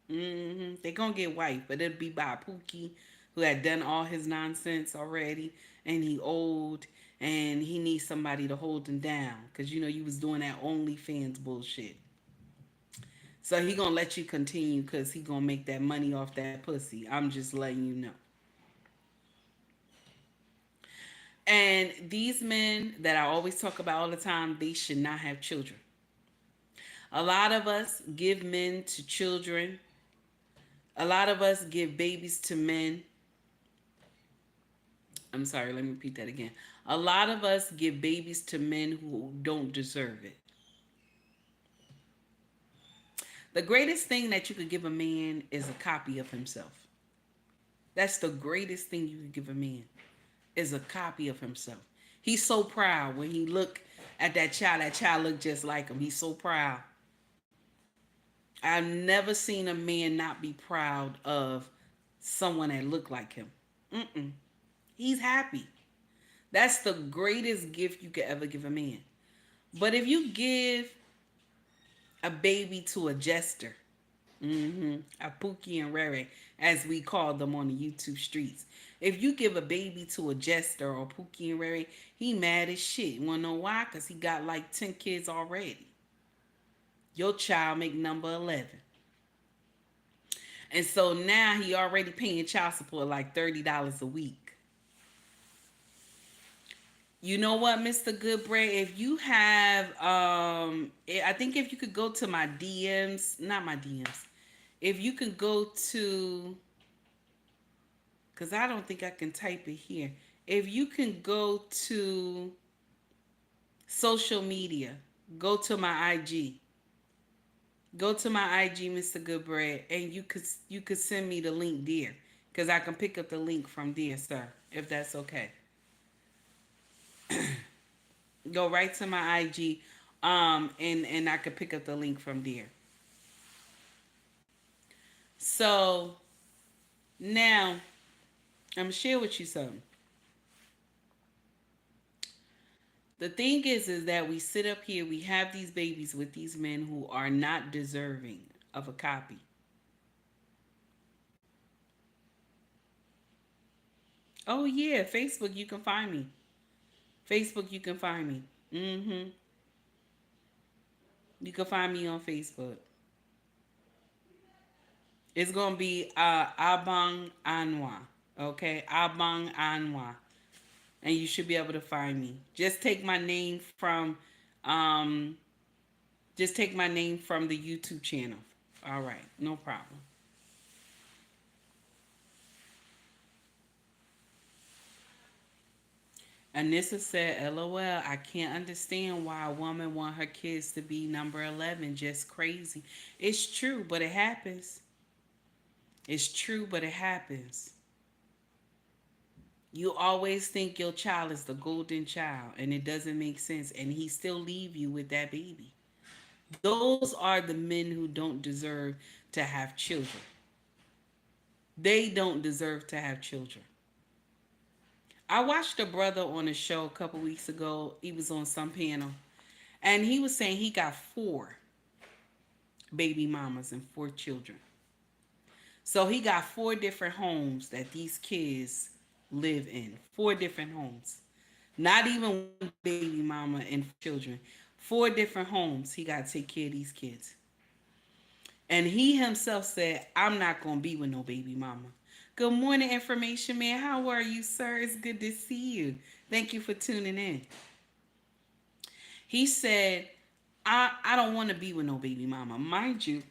They gonna get wifed, but it'll be by a pookie who had done all his nonsense already, and he old, and he needs somebody to hold him down, cause you know you was doing that OnlyFans bullshit. So he gonna let you continue, cause he gonna make that money off that pussy. I'm just letting you know. And these men that I always talk about all the time, they should not have children. A lot of us give men to children. A lot of us give babies to men. I'm sorry, let me repeat that again. A lot of us give babies to men who don't deserve it. The greatest thing that you could give a man is a copy of himself. That's the greatest thing you could give a man is a copy of himself. He's so proud when he look at that child. That child look just like him. He's so proud. I've never seen a man not be proud of someone that looked like him. Mm-mm. He's happy. That's the greatest gift you could ever give a man. But if you give a baby to a jester, a Pookie and Rere, as we call them on the YouTube streets. If you give a baby to a jester or Pookie and Rere, he mad as shit. You wanna know why? Because he got like 10 kids already. Your child make number 11. And so now he already paying child support like $30 a week. You know what, Mr. Goodbray? If you have, I think if you could go to my DMs, not my DMs, if you can go to, because I don't think I can type it here. If you can go to social media, go to my IG. Go to my IG, Mr. Goodbread, and you could send me the link there, because I can pick up the link from there, sir, if that's okay. Go right to my IG, and I could pick up the link from there. So now I'm gonna share with you something. The thing is that we sit up here, we have these babies with these men who are not deserving of a copy. Oh yeah, Facebook, you can find me. Facebook, you can find me. You can find me on Facebook. It's gonna be Abang Anwa. Okay, Abang Anwa, and you should be able to find me. Um, just take my name from the YouTube channel. All right, no problem. Anissa said, LOL, I can't understand why a woman want her kids to be number 11. Just crazy. It's true, but it happens. It's true, but it happens. You always think your child is the golden child, and it doesn't make sense, and he still leave you with that baby. Those are the men who don't deserve to have children. They don't deserve to have children. I watched a brother on a show a couple weeks ago. He was on some panel, and he was saying he got 4 baby mamas and 4 children. So he got 4 different homes that these kids live in. 4 different homes. Not even one baby mama and children. 4 different homes he got to take care of these kids. And he himself said, I'm not going to be with no baby mama. Good morning, Information Man. How are you, sir? It's good to see you. Thank you for tuning in. He said, I don't want to be with no baby mama. Mind you,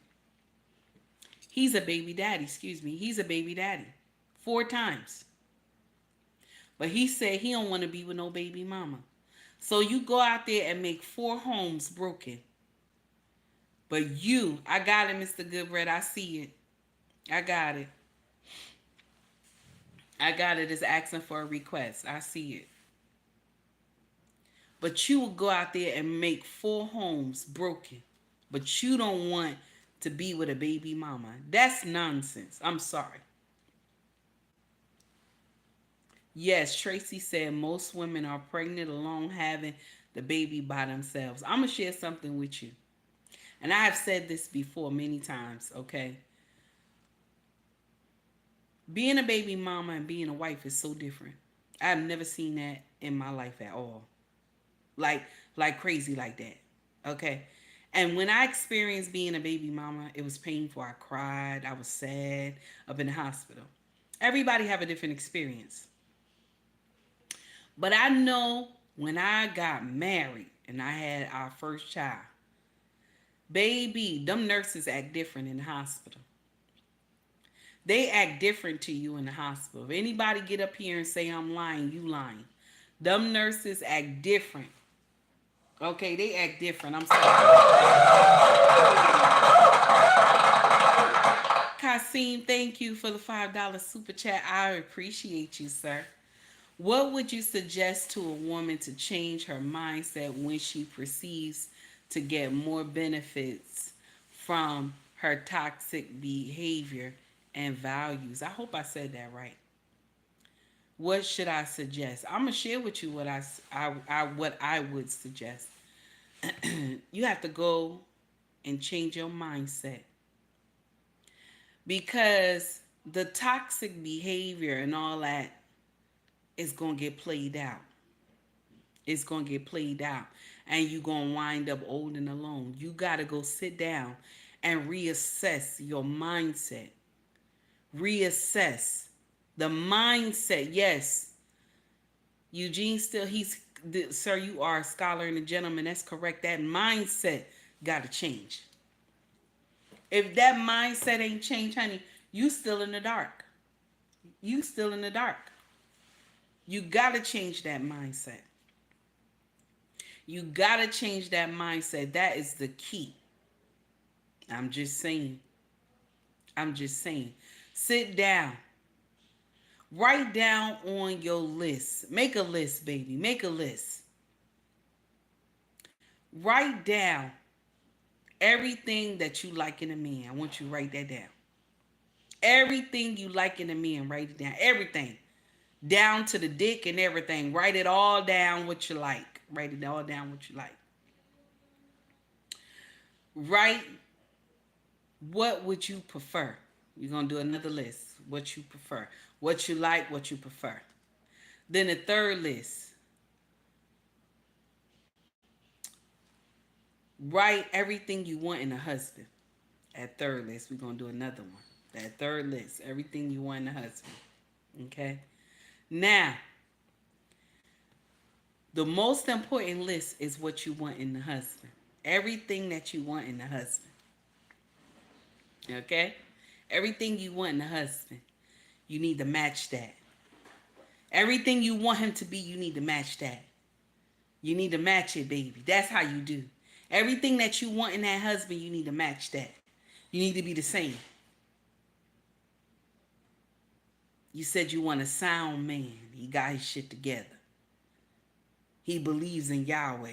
he's a baby daddy. Excuse me. He's a baby daddy. 4 times. But he said he don't want to be with no baby mama. So you go out there and make 4 homes broken. But you, I got it, Mr. Goodbread. I see it. I got it. I got it. It's asking for a request. I see it. But you will go out there and make 4 homes broken. But you don't want to be with a baby mama. That's nonsense. I'm sorry. Yes, Tracy said most women are pregnant alone having the baby by themselves. I'm going to share something with you. And I have said this before many times, okay? Being a baby mama and being a wife is so different. I've never seen that in my life at all. Like crazy like that. Okay? And when I experienced being a baby mama, it was painful. I cried. I was sad up in the hospital. Everybody have a different experience. But I know when I got married and I had our first child, baby, them nurses act different in the hospital. They act different to you in the hospital. If anybody get up here and say I'm lying, you lying. Them nurses act different. Okay, they act different. I'm sorry. Kasim, thank you for the $5 super chat. I appreciate you, sir. What would you suggest to a woman to change her mindset when she perceives to get more benefits from her toxic behavior and values? I hope I said that right. What should I suggest? I'm gonna share with you what I would suggest. You have to go and change your mindset, because the toxic behavior and all that is going to get played out. It's going to get played out. And you're going to wind up old and alone. You got to go sit down and reassess your mindset. Reassess the mindset. Yes. Eugene still, sir, you are a scholar and a gentleman. That's correct. That mindset got to change. If that mindset ain't changed, honey, you still in the dark. You still in the dark. You got to change that mindset. You got to change that mindset. That is the key. I'm just saying. Sit down. Write down on your list. Make a list, baby. Make a list. Write down everything that you like in a man. I want you to write that down. Everything you like in a man, write it down. Everything. Down to the dick and everything. Write it all down what you like. Write it all down what you like. Write what would you prefer. You're going to do another list. What you prefer. What you like, what you prefer. Then the third list. Write everything you want in a husband. That third list. We're going to do another one. That third list. Everything you want in a husband. Okay? Now, the most important list is what you want in the husband. Everything that you want in the husband. Okay? Everything you want in the husband. You need to match that. Everything you want him to be, you need to match that. You need to match it, baby. That's how you do. Everything that you want in that husband, you need to match that. You need to be the same. You said you want a sound man. He got his shit together. He believes in Yahweh.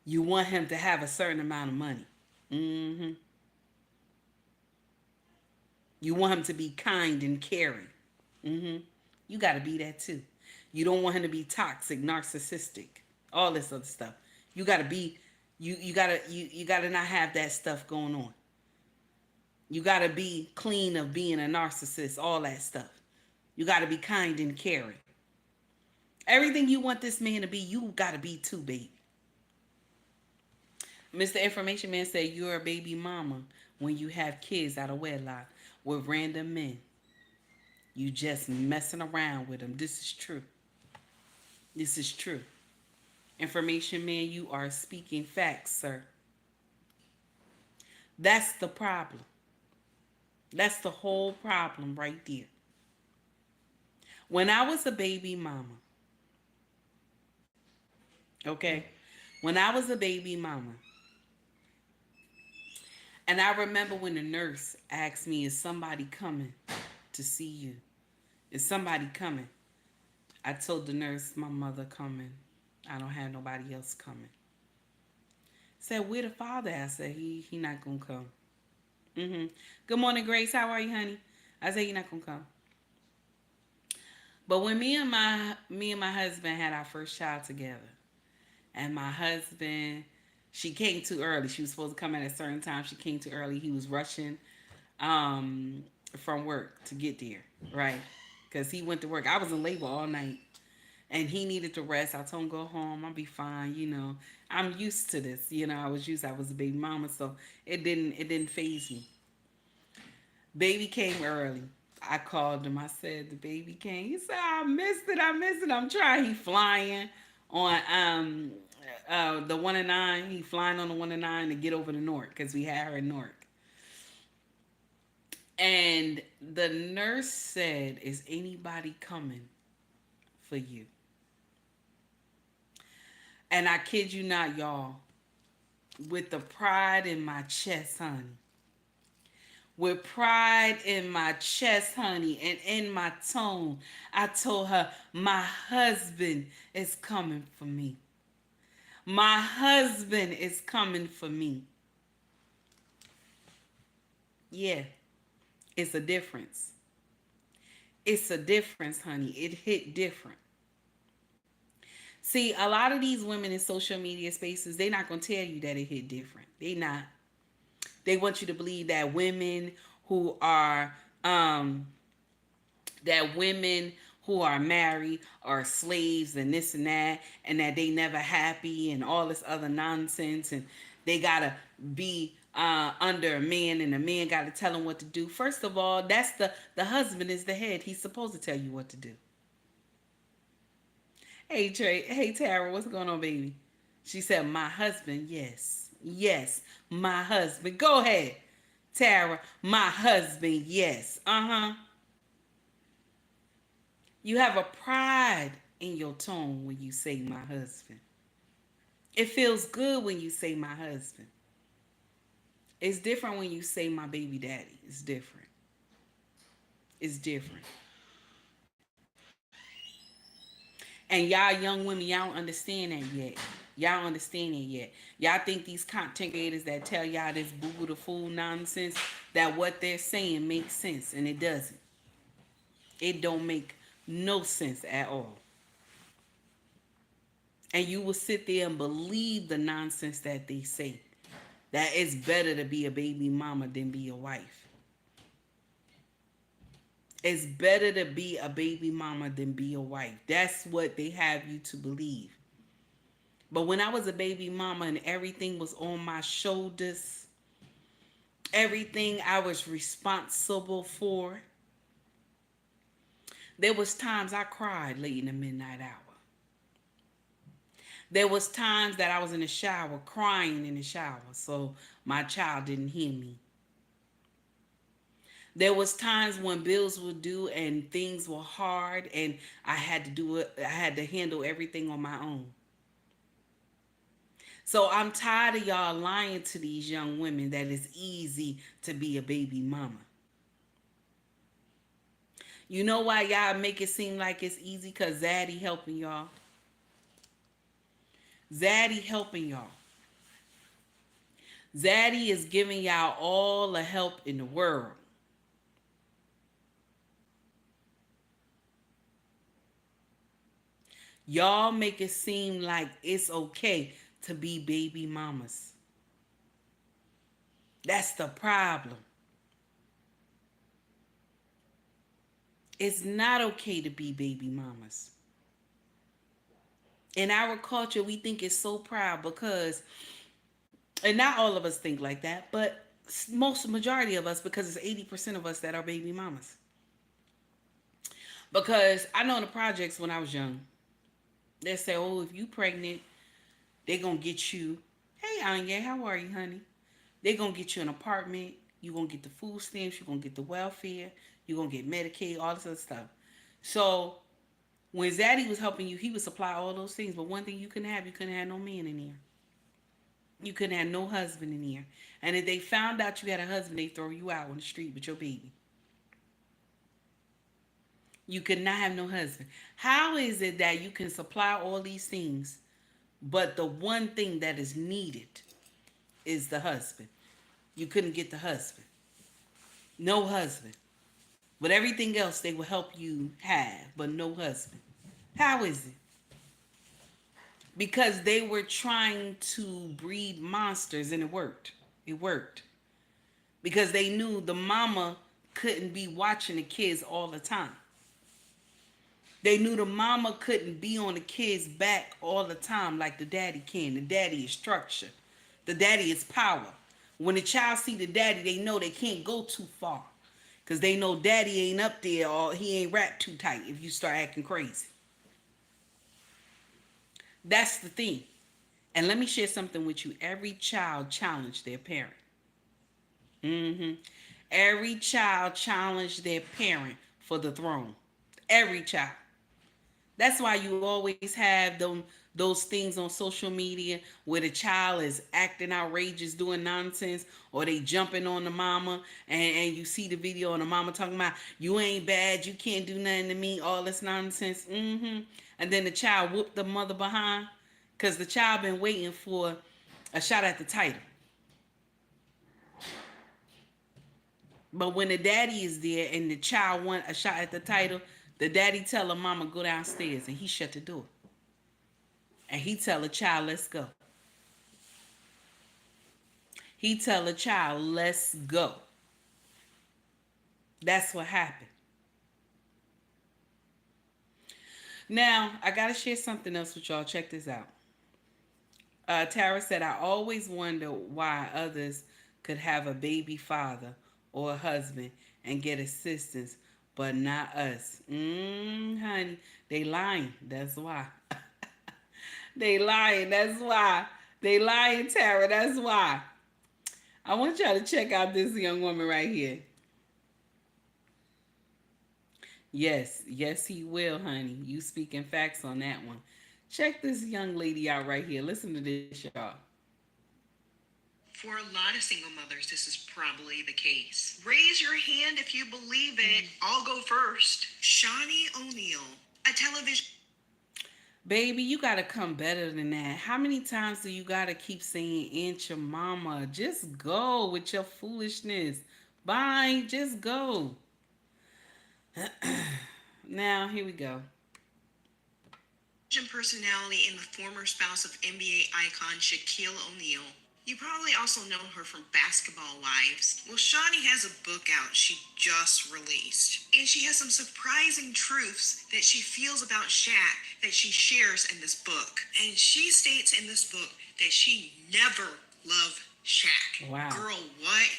You want him to have a certain amount of money. You want him to be kind and caring. You got to be that too. You don't want him to be toxic, narcissistic, all this other stuff. You got to be, you got to not have that stuff going on. You got to be clean of being a narcissist, all that stuff. You got to be kind and caring. Everything you want this man to be, you got to be too, baby. Mr. Information Man said you're a baby mama when you have kids out of wedlock with random men. You just messing around with them. This is true. This is true. Information Man, you are speaking facts, sir. That's the problem. That's the whole problem right there. When I was a baby mama, okay? When I was a baby mama, and I remember when the nurse asked me, is somebody coming to see you? Is somebody coming? I told the nurse, my mother coming. I don't have nobody else coming. Said, where the father at? I said, he not gonna come. Good morning, Grace. How are you, honey? I said, he not gonna come. But when me and my husband had our first child together, and my husband, she came too early. She was supposed to come at a certain time. She came too early. He was rushing um, from work to get there, right? Because he went to work. I was in labor all night, and he needed to rest. I told him, go home. I'll be fine. I'm used to this. I was a baby mama, so it didn't phase me. Baby came early. I called him. I said, the baby came. He said, I missed it. I'm trying. He flying on the 109. He flying on the 109 to get over to Newark because we had her in Newark. And the nurse said, is anybody coming for you? And I kid you not, y'all, with the pride in my chest, honey. With pride in my chest, honey, and in my tone, I told her, my husband is coming for me. My husband is coming for me. Yeah, it's a difference. It's a difference, honey. It hit different. See, a lot of these women in social media spaces, they're not going to tell you that it hit different. They not. They want you to believe that who are um women who are married are slaves and this and that they never happy and all this other nonsense, and they gotta be under a man, and the man gotta tell them what to do. First of all, that's the husband is the head. He's supposed to tell you what to do. Hey Trey, hey Tara, what's going on, baby? She said, my husband, yes, my husband. Go ahead, Tara, my husband, yes. You have a pride in your tone when you say my husband. It feels good when you say my husband. It's different when you say my baby daddy. It's different. It's different. And y'all young women, y'all don't understand that yet. Y'all don't understand it yet. Y'all think these content creators that tell y'all this boo the fool nonsense, that what they're saying makes sense, and it doesn't. It don't make no sense at all. And you will sit there and believe the nonsense that they say. That it's better to be a baby mama than be a wife. It's better to be a baby mama than be a wife. That's what they have you to believe. But when I was a baby mama and everything was on my shoulders, everything I was responsible for, there was times I cried late in the midnight hour. There was times that I was in the shower, crying in the shower, so my child didn't hear me. There was times when bills were due and things were hard and I had to do it. I had to handle everything on my own. So I'm tired of y'all lying to these young women that it's easy to be a baby mama. You know why y'all make it seem like it's easy? Because Zaddy helping y'all. Zaddy helping y'all. Zaddy is giving y'all all the help in the world. Y'all make it seem like it's okay to be baby mamas. That's the problem. It's not okay to be baby mamas. In our culture, we think it's so proud because, and not all of us think like that, but majority of us, because it's 80% of us that are baby mamas. Because I know in the projects when I was young, they say, oh, if you pregnant, they gonna get you, hey Anya, how are you, honey? They gonna get you an apartment, you gonna get the food stamps, you gonna get the welfare, you gonna get Medicaid, all this other stuff. So When his daddy was helping you, he would supply all those things. But one thing you couldn't have no man in here. You couldn't have no husband in here. And if they found out you had a husband, they throw you out on the street with your baby. You could not have no husband. How is it that you can supply all these things, but the one thing that is needed is the husband? You couldn't get the husband. No husband. But everything else they will help you have, but no husband. How is it? Because they were trying to breed monsters and it worked. It worked. Because they knew the mama couldn't be watching the kids all the time. They knew the mama couldn't be on the kid's back all the time like the daddy can. The daddy is structure. The daddy is power. When the child see the daddy, they know they can't go too far. Because they know daddy ain't up there or he ain't wrapped too tight if you start acting crazy. That's the thing. And let me share something with you. Every child challenged their parent. Every child challenged their parent for the throne. Every child. That's why you always have those things on social media where the child is acting outrageous, doing nonsense, or they jumping on the mama, and you see the video and the mama talking about, you ain't bad, you can't do nothing to me, all this nonsense. And then the child whooped the mother behind because the child been waiting for a shot at the title. But when the daddy is there and the child want a shot at the title, the daddy tell her mama go downstairs and he shut the door. And he tell the child, let's go. He tell the child, let's go. That's what happened. Now, I got to share something else with y'all. Check this out. Tara said, I always wonder why others could have a baby father or a husband and get assistance, but not us. Honey, they lying. That's why. They lying. That's why. They lying, Tara. That's why. I want y'all to check out this young woman right here. Yes, he will, honey. You speaking facts on that one. Check this young lady out right here. Listen to this, y'all. For a lot of single mothers, this is probably the case. Raise your hand if you believe it. I'll go first. Shawnee O'Neal, a television... Baby, you got to come better than that. How many times do you got to keep saying, Aunt your mama? Just go with your foolishness. Bye. Just go. Now, here we go. Personality and the former spouse of NBA icon Shaquille O'Neal. You probably also know her from Basketball Wives. Well, Shawnee has a book out she just released. And she has some surprising truths that she feels about Shaq that she shares in this book. And she states in this book that she never loved Shaq. Wow. Girl, what?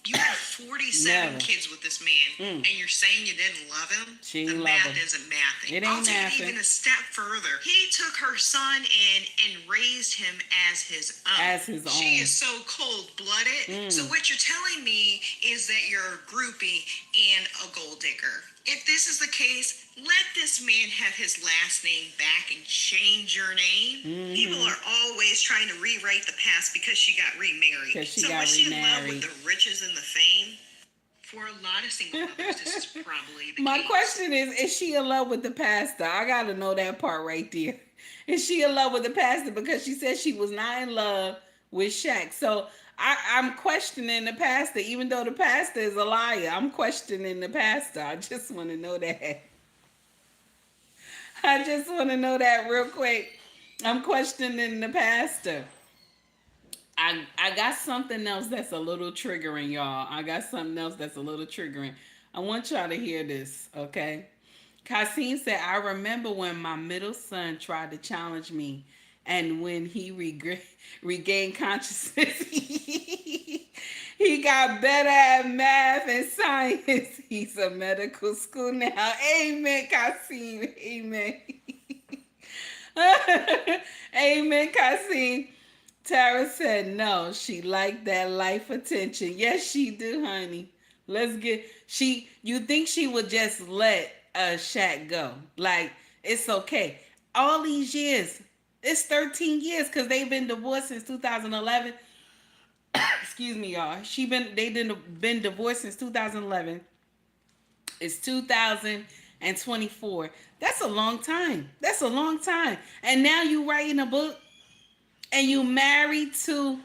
You had 47 kids with this man, and you're saying you didn't love him? The math isn't mathing. It ain't I'll take mathing. it even a step further. He took her son in and raised him as his own. As his own. She is so cold-blooded. So what you're telling me is that you're a groupie and a gold digger. If this is the case, let this man have his last name back and change your name. People are always trying to rewrite the past because she got remarried. Was she in love with the riches and the fame? For a lot of single mothers, this is probably the My case. question is she in love with the pastor? I got to know that part right there. Is she in love with the pastor? Because she said she was not in love with Shaq. So I'm questioning the pastor, even though the pastor is a liar. I'm questioning the pastor. I just want to know that. I just want to know that real quick. I'm questioning the pastor. I got something else that's a little triggering, y'all. I want y'all to hear this, okay? Kasim said, I remember when my middle son tried to challenge me, and when he regained consciousness, he got better at math and science. He's a medical school now. Amen, Kasim. Amen. Amen, Kasim. Tara said no. She liked that life attention. Yes, she do, honey. You think she would just let Shaq go? Like, It's okay. All these years, it's 13 years because they've been divorced since 2011. Excuse me, y'all. They didn't been divorced since 2011. It's 2024. That's a long time. That's a long time. And now you writing a book and you married to,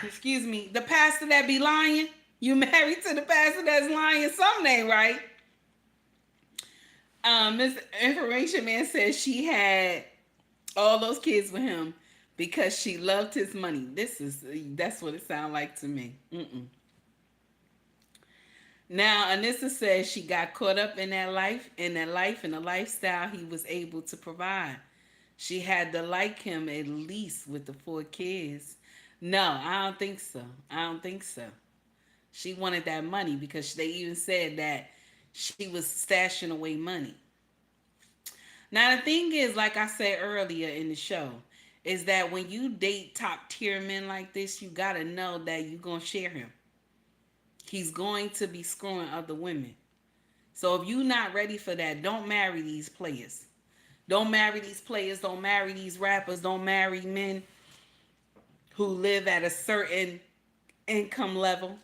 excuse me, the pastor that be lying. You married to the pastor that's lying. Something ain't right. This information man says she had all those kids with him because she loved his money. That's what it sounds like to me. Now, Anissa says she got caught up in that life, and the lifestyle he was able to provide. She had to like him at least with the 4 kids. No, I don't think so. I don't think so. She wanted that money because they even said that she was stashing away money. Now, the thing is, like I said earlier in the show, is that when you date top tier men like this, you got to know that you're going to share him. He's going to be screwing other women. So if you're not ready for that, don't marry these players. Don't marry these players. Don't marry these rappers. Don't marry men who live at a certain income level.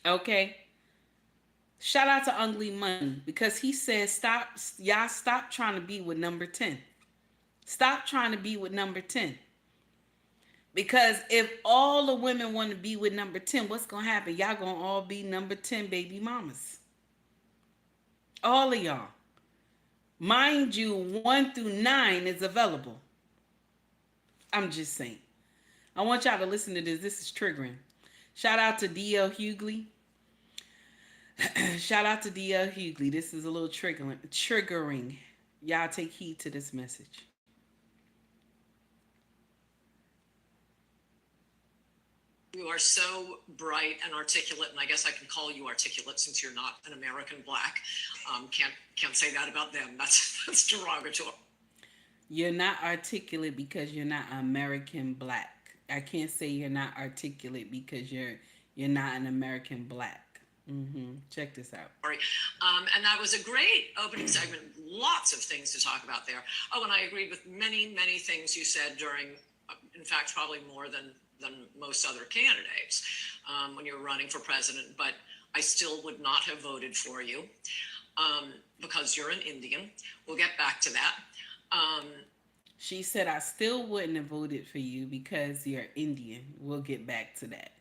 Okay? Shout out to Ugly Money because he says stop trying to be with number 10. Stop trying to be with number 10. Because if all the women want to be with number 10, what's going to happen? Y'all going to all be number 10 baby mamas. All of y'all. Mind you, 1 through 9 is available. I'm just saying. I want y'all to listen to this. This is triggering. Shout out to D.L. Hughley. Shout out to D.L. Hughley. This is a little triggering. Y'all take heed to this message. You are so bright and articulate, and I guess I can call you articulate since you're not an American black. Can't say that about them. That's derogatory. You're not articulate because you're not American black. I can't say you're not articulate because you're not an American black. Check this out. And that was a great opening segment. Lots of things to talk about there. Oh, and I agreed with many, many things you said during, in fact, probably more than most other candidates when you were running for president, but I still would not have voted for you because you're an Indian. We'll get back to that. She said, I still wouldn't have voted for you because you're Indian. We'll get back to that.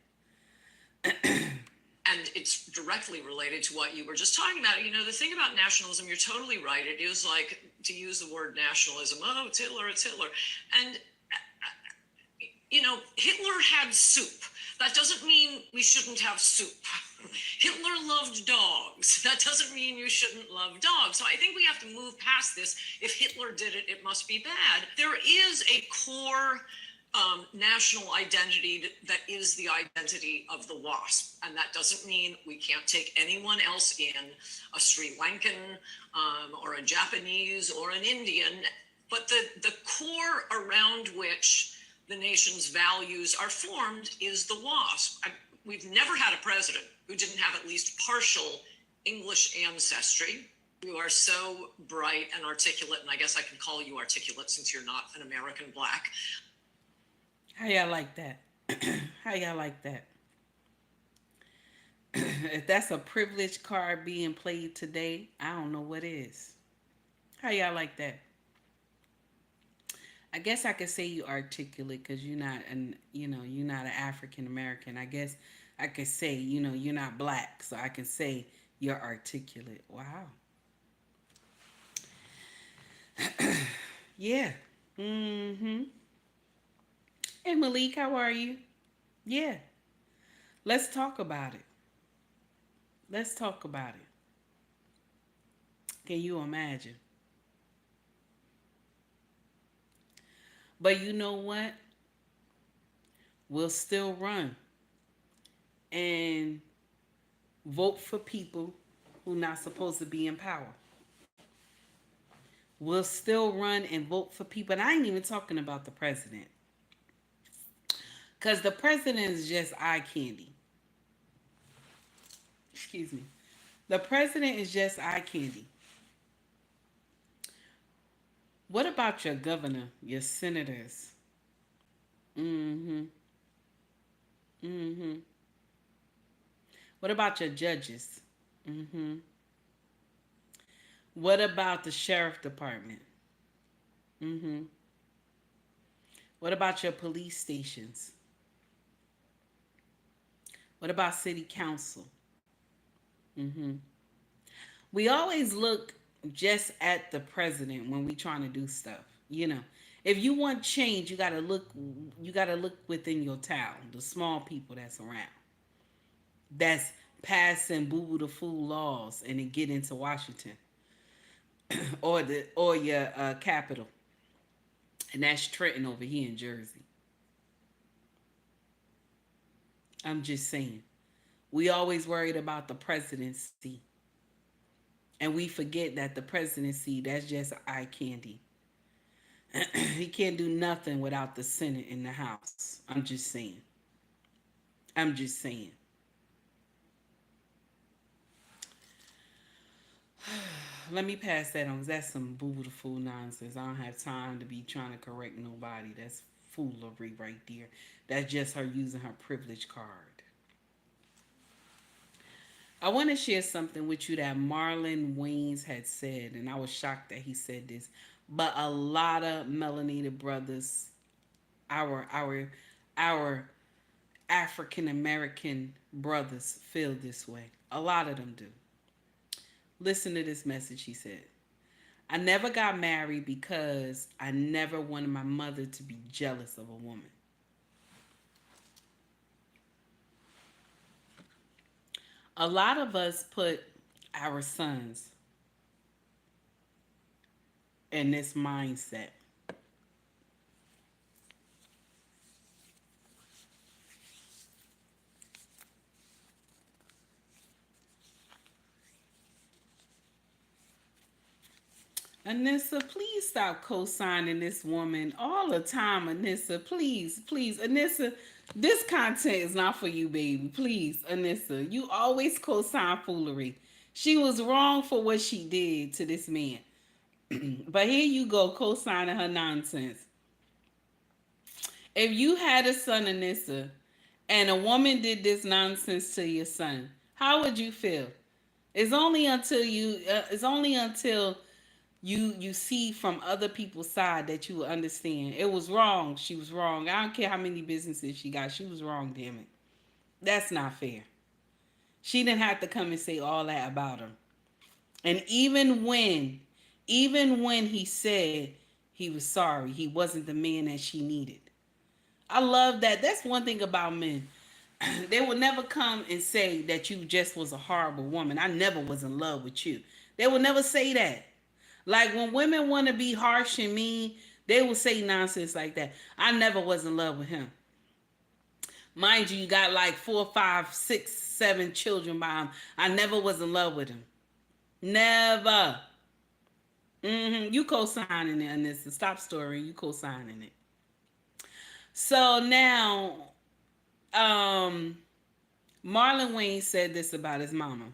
And it's directly related to what you were just talking about. You know, the thing about nationalism, you're totally right. It is like, to use the word nationalism, oh, it's Hitler, it's Hitler. And you know, Hitler had soup. That doesn't mean we shouldn't have soup. Hitler loved dogs. That doesn't mean you shouldn't love dogs. So I think we have to move past this. If Hitler did it, it must be bad. There is a core national identity that is the identity of the WASP. And that doesn't mean we can't take anyone else in, a Sri Lankan or a Japanese or an Indian. But the core around which the nation's values are formed is the WASP. We've never had a president who didn't have at least partial English ancestry. You are so bright and articulate, and I guess I can call you articulate since you're not an American black. How y'all like that? How y'all like that? If that's a privileged card being played today, I don't know what is. How y'all like that? I guess I could say you articulate because you're not you're not an African American. I guess I could say, you're not black, so I can say you're articulate. Wow. Yeah. Hey Malik, how are you? Yeah. Let's talk about it. Let's talk about it. Can you imagine? But you know what? We'll still run and vote for people who are not supposed to be in power. We'll still run and vote for people. And I ain't even talking about the president. Because the president is just eye candy. Excuse me. The president is just eye candy. What about your governor, your senators? Mm-hmm. Mm-hmm. What about your judges? Mm-hmm. What about the sheriff department? Mm-hmm. What about your police stations? What about city council? Mm-hmm. We always look just at the president when we trying to do stuff. You know, if you want change, you gotta look. You gotta look within your town, the small people that's around, that's passing boo boo the fool laws, and then get into Washington or your capital, and that's Trenton over here in Jersey. I'm just saying. We always worried about the presidency, and we forget that the presidency that's just eye candy. He can't do nothing without the Senate and the House. I'm just saying. I'm just saying. Let me pass that on, 'cause that's some beautiful nonsense. I don't have time to be trying to correct nobody. That's foolery right there. That's just her using her privilege card. I want to share something with you that Marlon Wayans had said, and I was shocked that he said this. But a lot of melanated brothers, our African American brothers feel this way. A lot of them do. Listen to this message he said. I never got married because I never wanted my mother to be jealous of a woman. A lot of us put our sons in this mindset. Anissa, please stop co-signing this woman all the time. Anissa, please, please. Anissa, this content is not for you, baby. Please, Anissa, you always co-sign foolery. She was wrong for what she did to this man. But here you go, co-signing her nonsense. If you had a son, Anissa, and a woman did this nonsense to your son, how would you feel? It's only until you see from other people's side that you will understand. It was wrong. She was wrong. I don't care how many businesses she got. She was wrong, damn it. That's not fair. She didn't have to come and say all that about him. And even when he said he was sorry, he wasn't the man that she needed. I love that. That's one thing about men. They will never come and say that you just was a horrible woman. I never was in love with you. They will never say that. Like when women want to be harsh and mean, they will say nonsense like that. I never was in love with him. Mind you, you got like 4, 5, 6, 7 children by him. I never was in love with him. Never. You co-signing it, and this stop story. You co-signing it. So now, Marlon Wayne said this about his mama.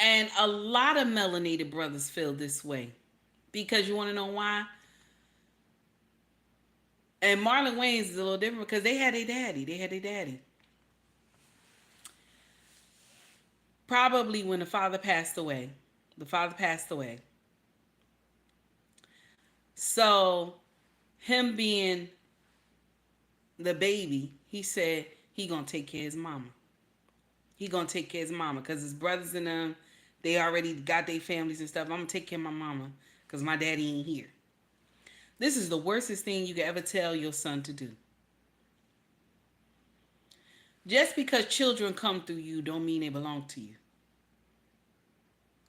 And a lot of melanated brothers feel this way. Because you want to know why? And Marlon Wayne's is a little different because they had a daddy. They had a daddy. Probably when the father passed away. The father passed away. So, him being the baby, he said he gonna take care of his mama. He gonna take care of his mama because his brothers and them, they already got their families and stuff. I'm gonna take care of my mama because my daddy ain't here. This is the worstest thing you could ever tell your son to do. Just because children come through you don't mean they belong to you.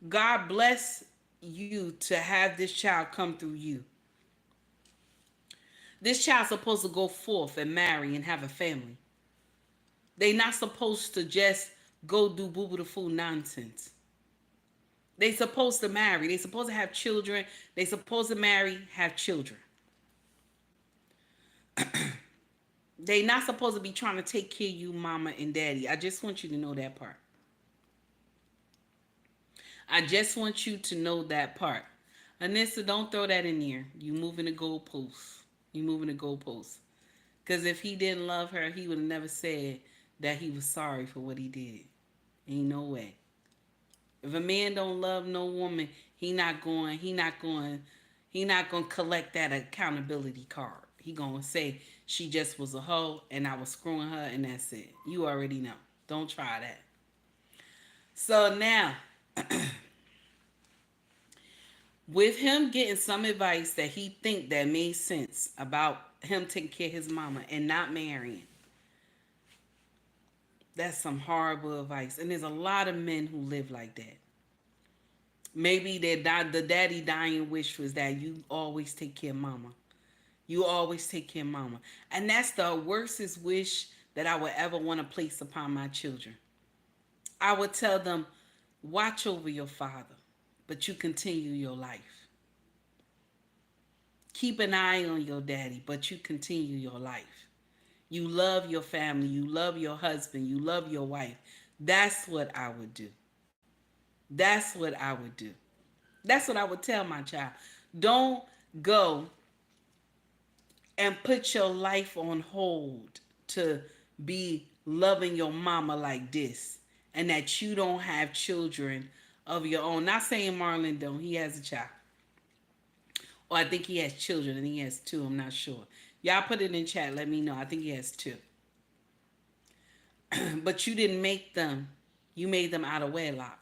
God bless you to have this child come through you. This child's supposed to go forth and marry and have a family. They not supposed to just go do boo-boo the fool nonsense. They supposed to marry. They supposed to have children. They supposed to marry, have children. They not supposed to be trying to take care of you, mama and daddy. I just want you to know that part. I just want you to know that part. Anissa, don't throw that in there. You moving the goalposts. You moving the goalposts. Because if he didn't love her, he would have never said that he was sorry for what he did. Ain't no way. If a man don't love no woman, he not going to collect that accountability card. He going to say she just was a hoe and I was screwing her and that's it. You already know. Don't try that. So now, with him getting some advice that he think that made sense about him taking care of his mama and not marrying, that's some horrible advice. And there's a lot of men who live like that. Maybe the daddy dying wish was that you always take care of mama. You always take care of mama. And that's the worstest wish that I would ever want to place upon my children. I would tell them, watch over your father, but you continue your life. Keep an eye on your daddy, but you continue your life. You love your family. You love your husband. You love your wife. That's what I would do. That's what I would do. That's what I would tell my child. Don't go and put your life on hold to be loving your mama like this and that you don't have children of your own. Not saying Marlon don't. He has a child. Or I think he has children and he has 2. I'm not sure. Y'all put it in chat. Let me know. I think he has 2. But you didn't make them. You made them out of wedlock.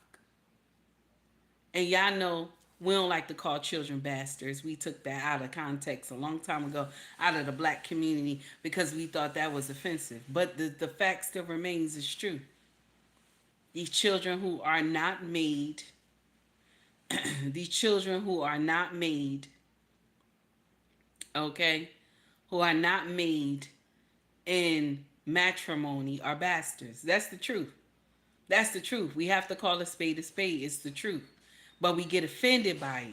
And y'all know we don't like to call children bastards. We took that out of context a long time ago, out of the black community, because we thought that was offensive. But the fact still remains is true. These children who are not made, these children who are not made, okay, who are not made in matrimony are bastards. That's the truth. That's the truth. We have to call a spade a spade. It's the truth. But we get offended by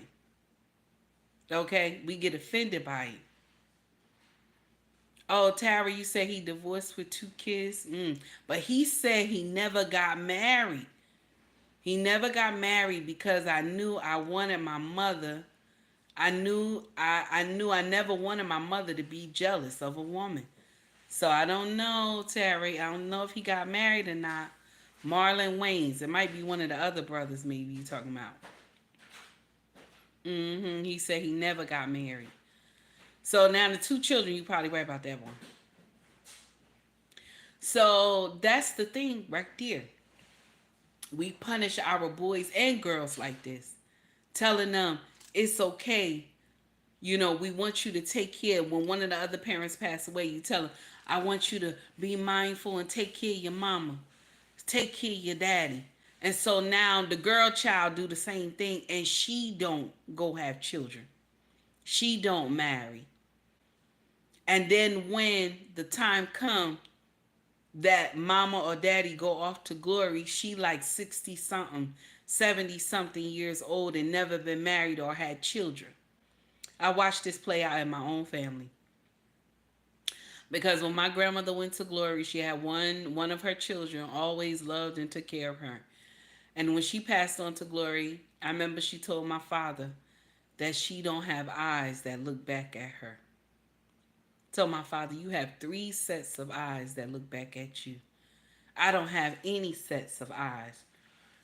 it. Okay? We get offended by it. Oh, Tara, you said he divorced with 2 kids? But he said he never got married. He never got married because I knew I wanted my mother. I knew I never wanted my mother to be jealous of a woman. So I don't know, Terry. I don't know if he got married or not. Marlon Wayans. It might be one of the other brothers maybe you talking about. He said he never got married. So now the 2 children, you probably right about that one. So that's the thing right there. We punish our boys and girls like this. Telling them it's okay. You know, we want you to take care. When one of the other parents pass away, you tell them, I want you to be mindful and take care of your mama. Take care of your daddy. And so now the girl child do the same thing and she don't go have children. She don't marry. And then when the time come that mama or daddy go off to glory, she like 60 something, 70 something years old and never been married or had children. I watched this play out in my own family. Because when my grandmother went to glory, she had one of her children always loved and took care of her. And when she passed on to glory, I remember she told my father that she don't have eyes that look back at her. Told my father, you have 3 sets of eyes that look back at you. I don't have any sets of eyes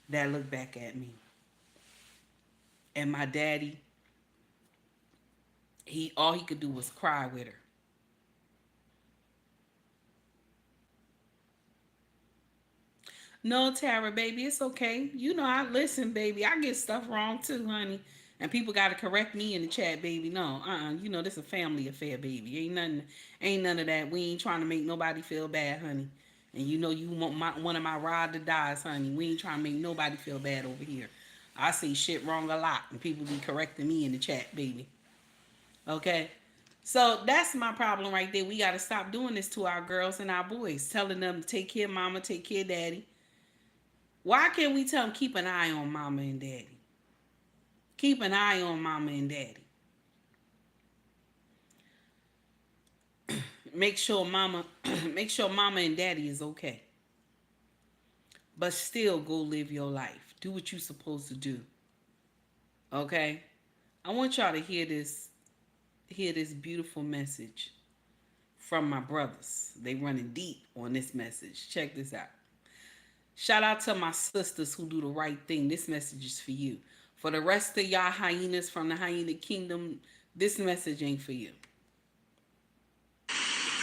that look back at me. And my daddy, all he could do was cry with her. No, Tara, baby, it's okay. You know, I listen, baby. I get stuff wrong too, honey. And people got to correct me in the chat, baby. No, you know, this is a family affair, baby. Ain't none of that. We ain't trying to make nobody feel bad, honey. And you know you want one of my ride to dies, honey. We ain't trying to make nobody feel bad over here. I say shit wrong a lot, and people be correcting me in the chat, baby. Okay? So that's my problem right there. We got to stop doing this to our girls and our boys. Telling them to take care of mama, take care of daddy. Why can't we tell them keep an eye on mama and daddy? Keep an eye on mama and daddy. Make sure mama and daddy is okay. But still go live your life. Do what you're supposed to do. Okay? I want y'all to hear this beautiful message from my brothers. They running deep on this message. Check this out. Shout out to my sisters who do the right thing. This message is for you. For the rest of y'all hyenas from the hyena kingdom, this message ain't for you. The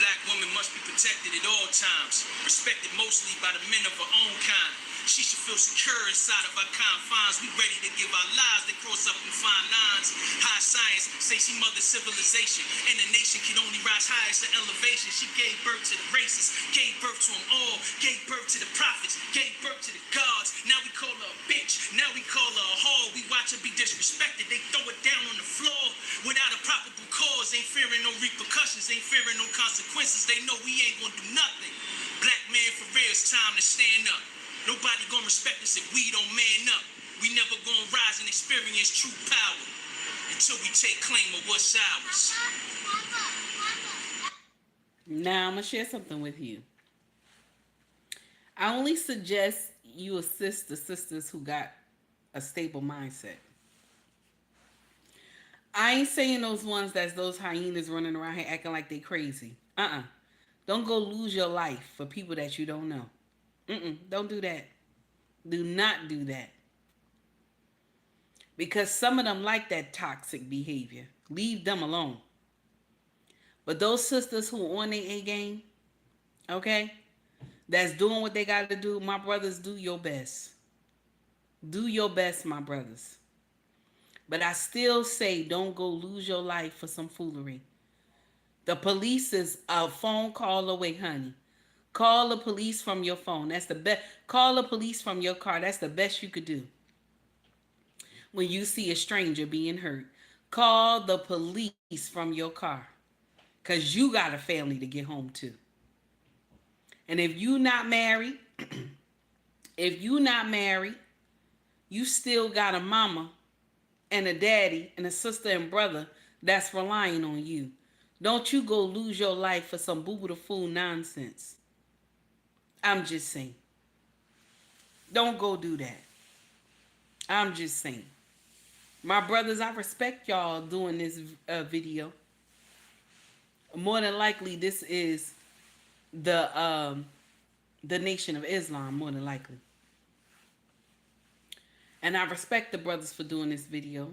black woman must be protected at all times, respected mostly by the men of her own kind. She should feel secure inside of our confines. We ready to give our lives that cross up and fine lines. High science say she mothered civilization, and the nation can only rise highest to elevation. She gave birth to the races, gave birth to them all, gave birth to the prophets, gave birth to the gods. Now we call her a bitch, now we call her a whore. We watch her be disrespected, they throw it down on the floor without a probable cause. Ain't fearing no repercussions, ain't fearing no consequences. They know we ain't gonna do nothing. Black man, for real, it's time to stand up. Nobody gonna respect us if we don't man up. We never gonna rise and experience true power until we take claim of what's ours. Now I'm gonna share something with you. I only suggest you assist the sisters who got a stable mindset. I ain't saying those ones that's those hyenas running around here acting like they crazy. Don't go lose your life for people that you don't know. Don't do that. Do not do that. Because some of them like that toxic behavior. Leave them alone. But those sisters who on their A game, okay, that's doing what they got to do, my brothers, do your best. Do your best, my brothers. But I still say don't go lose your life for some foolery. The police is a phone call away, honey. Call the police from your phone. That's the best. Call the police from your car. That's the best you could do. When you see a stranger being hurt, call the police from your car. Because you got a family to get home to. And if you not married, you still got a mama and a daddy and a sister and brother that's relying on you. Don't you go lose your life for some boo-boo the fool nonsense. I'm just saying. Don't go do that. I'm just saying. My brothers, I respect y'all doing this video. More than likely, this is the Nation of Islam, more than likely. And I respect the brothers for doing this video.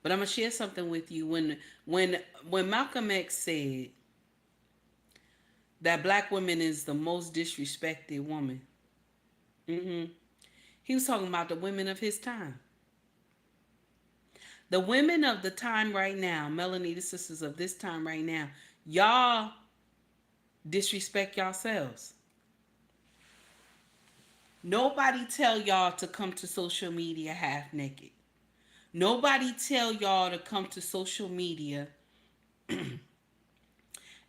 But I'm gonna share something with you. When Malcolm X said that black women is the most disrespected woman, he was talking about the women of his time. The women of the time right now, Melanie, the sisters of this time right now, y'all disrespect yourselves. Nobody tell y'all to come to social media half naked. Nobody tell y'all to come to social media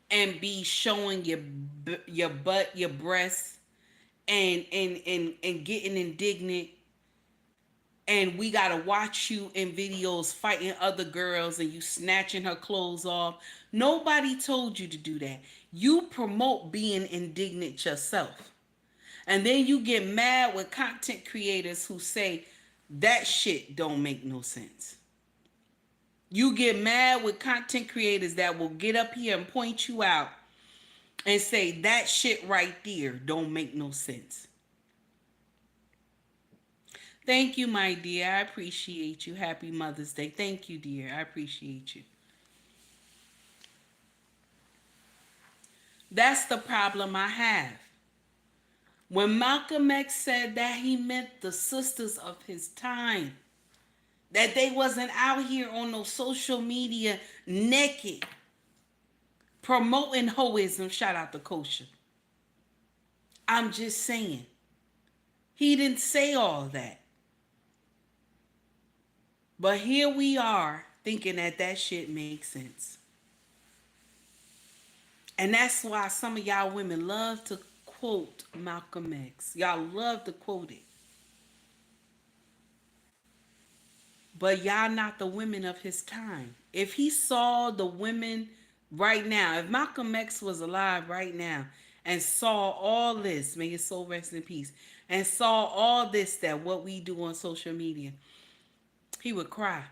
and be showing your butt, your breasts, and getting indignant. And we gotta watch you in videos fighting other girls and you snatching her clothes off. Nobody told you to do that. You promote being indignant yourself. And then you get mad with content creators who say that shit don't make no sense. You get mad with content creators that will get up here and point you out and say that shit right there don't make no sense. Thank you, my dear. I appreciate you. Happy Mother's Day. Thank you, dear. I appreciate you. That's the problem I have. When Malcolm X said that, he meant the sisters of his time. That they wasn't out here on no social media naked promoting hoism. Shout out to Kosher. I'm just saying. He didn't say all that. But here we are thinking that shit makes sense. And that's why some of y'all women love to quote Malcolm X. Y'all love to quote it. But y'all not the women of his time. If he saw the women right now, if Malcolm X was alive right now and saw all this, may his soul rest in peace, and saw all this, that what we do on social media, he would cry.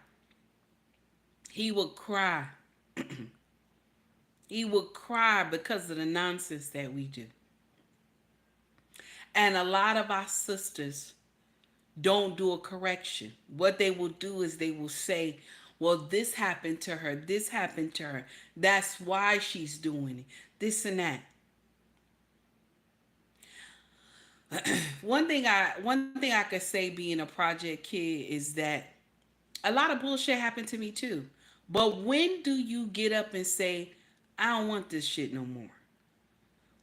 He would cry. He would cry because of the nonsense that we do. And a lot of our sisters don't do a correction. What they will do is they will say, well, this happened to her. This happened to her. That's why she's doing it. This and that. One thing I could say being a project kid is that a lot of bullshit happened to me too. But when do you get up and say, I don't want this shit no more?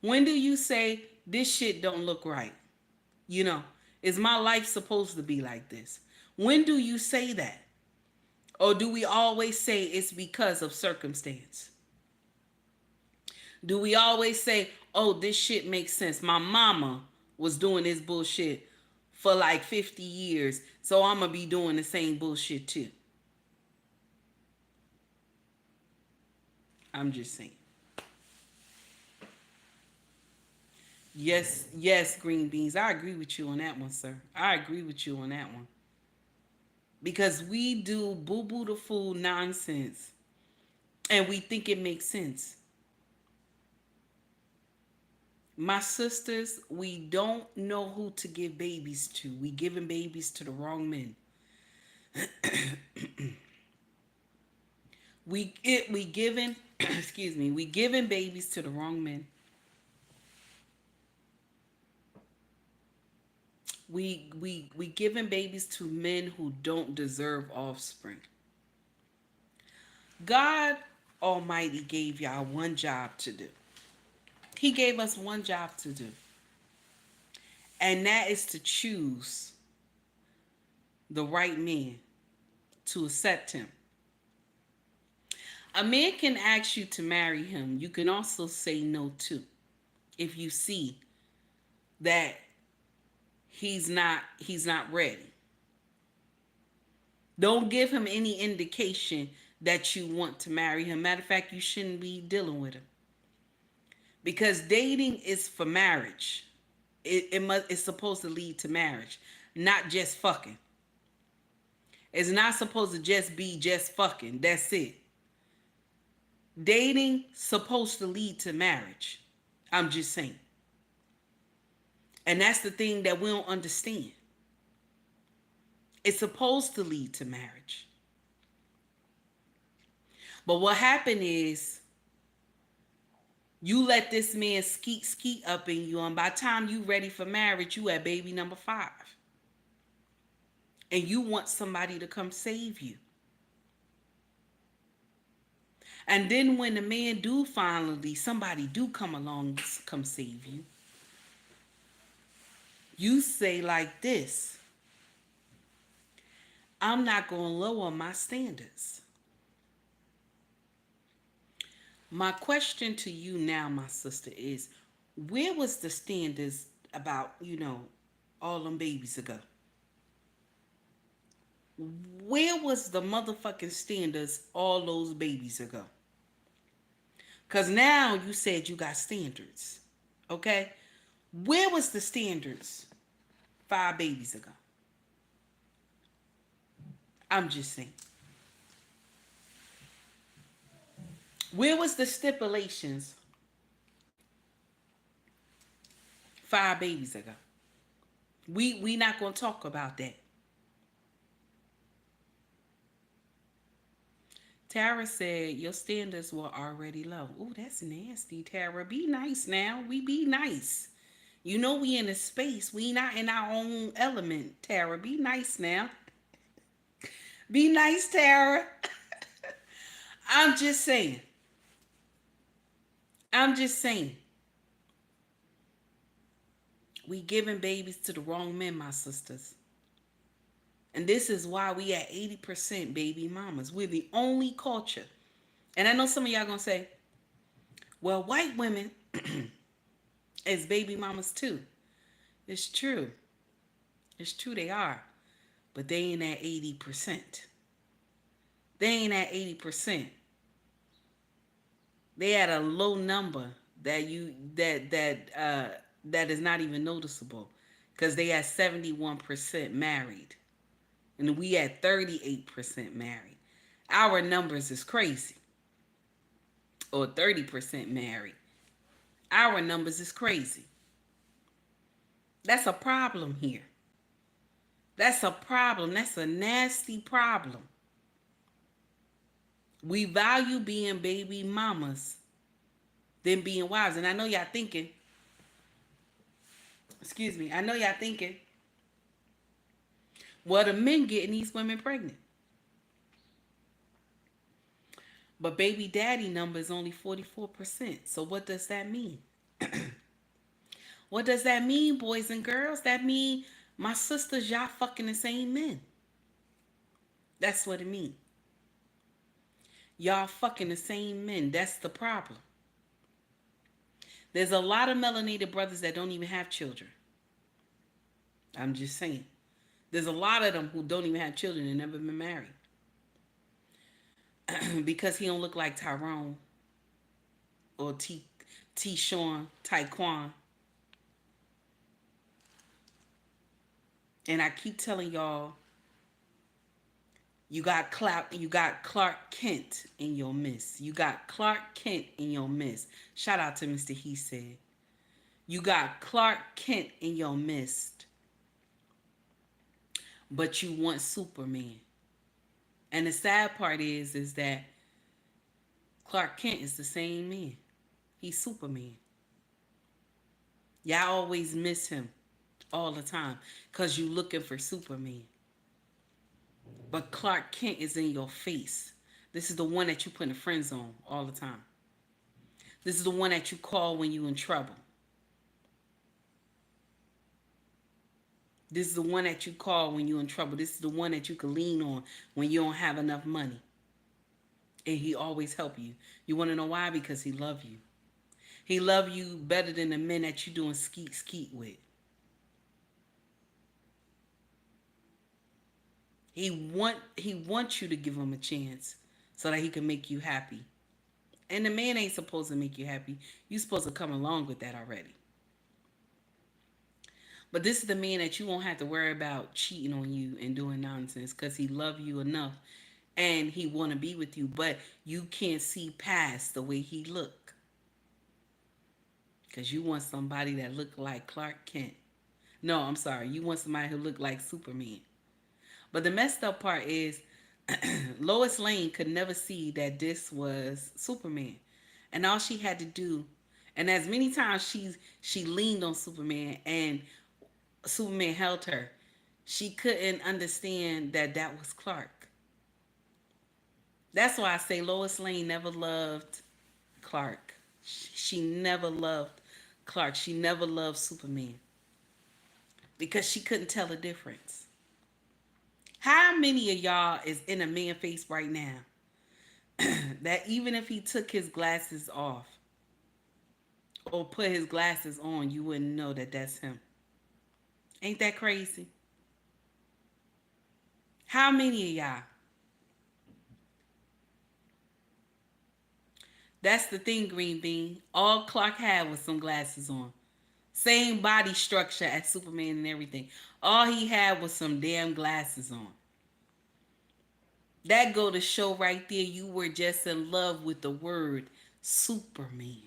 When do you say this shit don't look right? You know, is my life supposed to be like this? When do you say that? Or do we always say it's because of circumstance? Do we always say, oh, this shit makes sense? My mama was doing this bullshit for like 50 years, so I'm going to be doing the same bullshit too. I'm just saying. Yes, yes, green beans. I agree with you on that one, sir. I agree with you on that one. Because we do boo-boo the fool nonsense and we think it makes sense. My sisters, we don't know who to give babies to. We giving babies to the wrong men. we giving excuse me, we giving babies to the wrong men. We giving babies to men who don't deserve offspring. God Almighty gave y'all one job to do. He gave us one job to do. And that is to choose the right man, to accept him. A man can ask you to marry him. You can also say no too. If you see that he's not ready. Don't give him any indication that you want to marry him. Matter of fact, you shouldn't be dealing with him. Because dating is for marriage. It's supposed to lead to marriage, not just fucking. It's not supposed to just be just fucking. That's it. Dating supposed to lead to marriage. I'm just saying. And that's the thing that we don't understand. It's supposed to lead to marriage. But what happened is you let this man skeet up in you, and by the time you ready for marriage, you at baby number 5. And you want somebody to come save you. And then when the man do finally, somebody do come along, come save you, you say like this, I'm not going to lower my standards. My question to you now, my sister, is where was the standards about, all them babies ago? Where was the motherfucking standards all those babies ago? Because now you said you got standards. Okay? Where was the standards 5 babies ago? I'm just saying. Where was the stipulations 5 babies ago? We not going to talk about that. Tara said your standards were already low. Oh, that's nasty, Tara. Be nice now. We be nice. You know we in a space. We not in our own element, Tara. Be nice now. Be nice, Tara. I'm just saying. We giving babies to the wrong men, my sisters. And this is why we at 80% baby mamas. We're the only culture. And I know some of y'all gonna say, well, white women is baby mamas too. It's true. It's true they are. But they ain't at 80%. They ain't at 80%. They at a low number that is not even noticeable. Because they at 71% married. And we at 38% married. Our numbers is crazy. Or 30% married. Our numbers is crazy. That's a problem here. That's a problem. That's a nasty problem. We value being baby mamas than being wives. And I know y'all thinking, excuse me, I know y'all thinking, well, the men getting these women pregnant. But baby daddy number is only 44%. So what does that mean? What does that mean, boys and girls? That mean my sisters, y'all fucking the same men. That's what it means. Y'all fucking the same men. That's the problem. There's a lot of melanated brothers that don't even have children. I'm just saying. There's a lot of them who don't even have children and never been married. Because he don't look like Tyrone or T. Sean, Taekwon. And I keep telling y'all, you got Clark Kent in your midst. You got Clark Kent in your midst. Shout out to Mr. He Said. You got Clark Kent in your midst. But you want Superman. And the sad part is that Clark Kent is the same man. He's Superman. Y'all always miss him all the time because you looking for Superman. But Clark Kent is in your face. This is the one that you put in the friend zone all the time. This is the one that you call when you in trouble. This is the one that you call when you're in trouble. This is the one that you can lean on when you don't have enough money. And he always help you. You want to know why? Because he love you. He love you better than the men that you doing skeet with. He wants you to give him a chance so that he can make you happy. And the man ain't supposed to make you happy. You supposed to come along with that already. But this is the man that you won't have to worry about cheating on you and doing nonsense because he love you enough and he want to be with you. But you can't see past the way he look. Because you want somebody that look like Clark Kent. No, I'm sorry. You want somebody who look like Superman. But the messed up part is Lois Lane could never see that this was Superman. And all she had to do, and as many times she leaned on Superman and Superman held her, she couldn't understand that that was Clark. That's why I say Lois Lane never loved Clark. She never loved Clark. She never loved Superman. Because she couldn't tell the difference. How many of y'all is in a man face right now that even if he took his glasses off or put his glasses on, you wouldn't know that that's him? Ain't that crazy? How many of y'all? That's the thing, Green Bean. All Clark had was some glasses on. Same body structure as Superman and everything. All he had was some damn glasses on. That go to show right there you were just in love with the word Superman.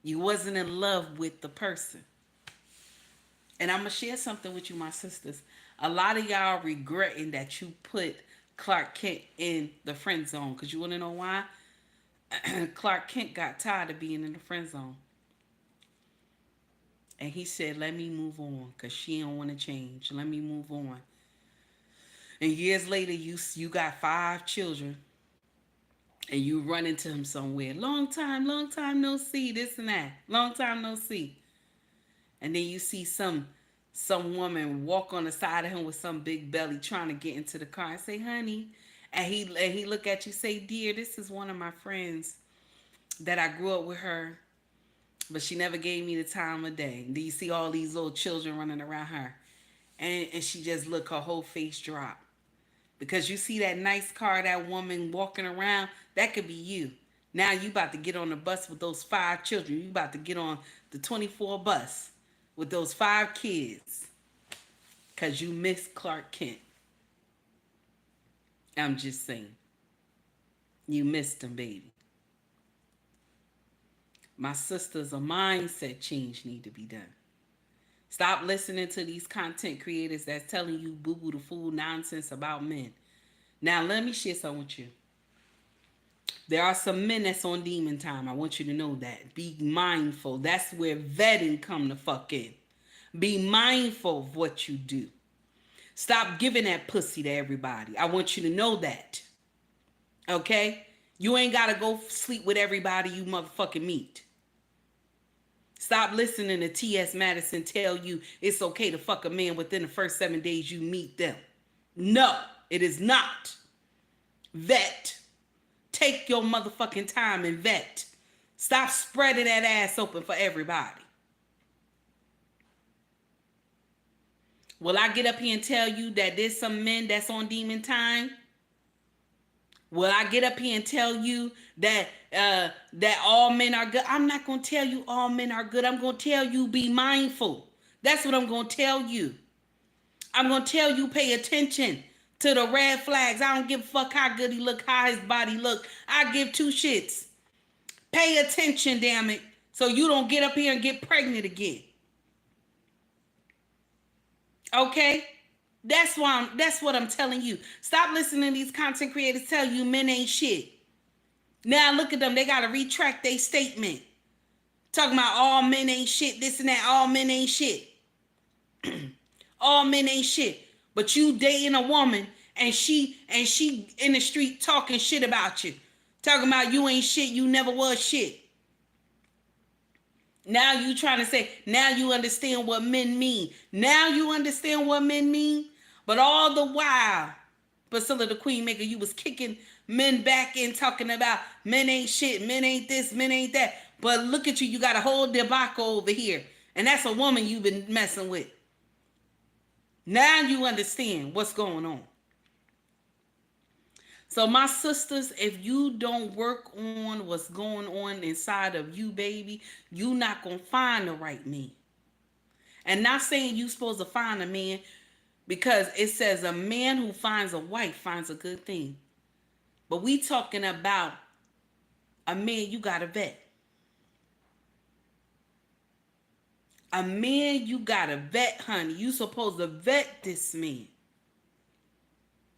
You wasn't in love with the person. And I'm going to share something with you, my sisters. A lot of y'all regretting that you put Clark Kent in the friend zone. Because you want to know why? Clark Kent got tired of being in the friend zone. And he said, let me move on. Because she don't want to change. Let me move on. And years later, you got 5 children. And you run into him somewhere. Long time no see. This and that. Long time no see. And then you see some woman walk on the side of him with some big belly trying to get into the car and say, honey. And he look at you, say, dear, this is one of my friends that I grew up with her, but she never gave me the time of day. And then you see all these little children running around her. And she just look, her whole face drop. Because you see that nice car, that woman walking around, that could be you. Now you about to get on the bus with those 5 children. You about to get on the 24 bus with those 5 kids. Because you miss Clark Kent. I'm just saying. You missed them, baby. My sisters, a mindset change need to be done. Stop listening to these content creators that's telling you boo-boo the fool nonsense about men. Now, let me share something with you. There are some men that's on demon time. I want you to know that. Be mindful. That's where vetting come the fuck in. Be mindful of what you do. Stop giving that pussy to everybody. I want you to know that. Okay? You ain't got to go sleep with everybody you motherfucking meet. Stop listening to T.S. Madison tell you it's okay to fuck a man within the first 7 days you meet them. No, it is not. Vet. Take your motherfucking time and vet. Stop spreading that ass open for everybody. Will I get up here and tell you that there's some men that's on demon time? Will I get up here and tell you that that all men are good? I'm not going to tell you all men are good. I'm going to tell you be mindful. That's what I'm going to tell you. I'm going to tell you pay attention to the red flags. I don't give a fuck how good he look, how his body look. I give two shits. Pay attention, damn it, so you don't get up here and get pregnant again. Okay? That's what I'm telling you. Stop listening to these content creators tell you men ain't shit. Now look at them. They got to retract their statement. Talking about all men ain't shit, this and that. All men ain't shit. All men ain't shit. But you dating a woman and she in the street talking shit about you. Talking about you ain't shit, you never was shit. Now you trying to say, now you understand what men mean. Now you understand what men mean. But all the while, Priscilla the Queen Maker, you was kicking men back in talking about men ain't shit, men ain't this, men ain't that. But look at you, you got a whole debacle over here. And that's a woman you've been messing with. Now you understand what's going on. So my sisters, if you don't work on what's going on inside of you, baby, you not going to find the right man. And not saying you supposed to find a man, because it says a man who finds a wife finds a good thing. But we talking about a man you got to vet. A man you got to vet, honey. You supposed to vet this man.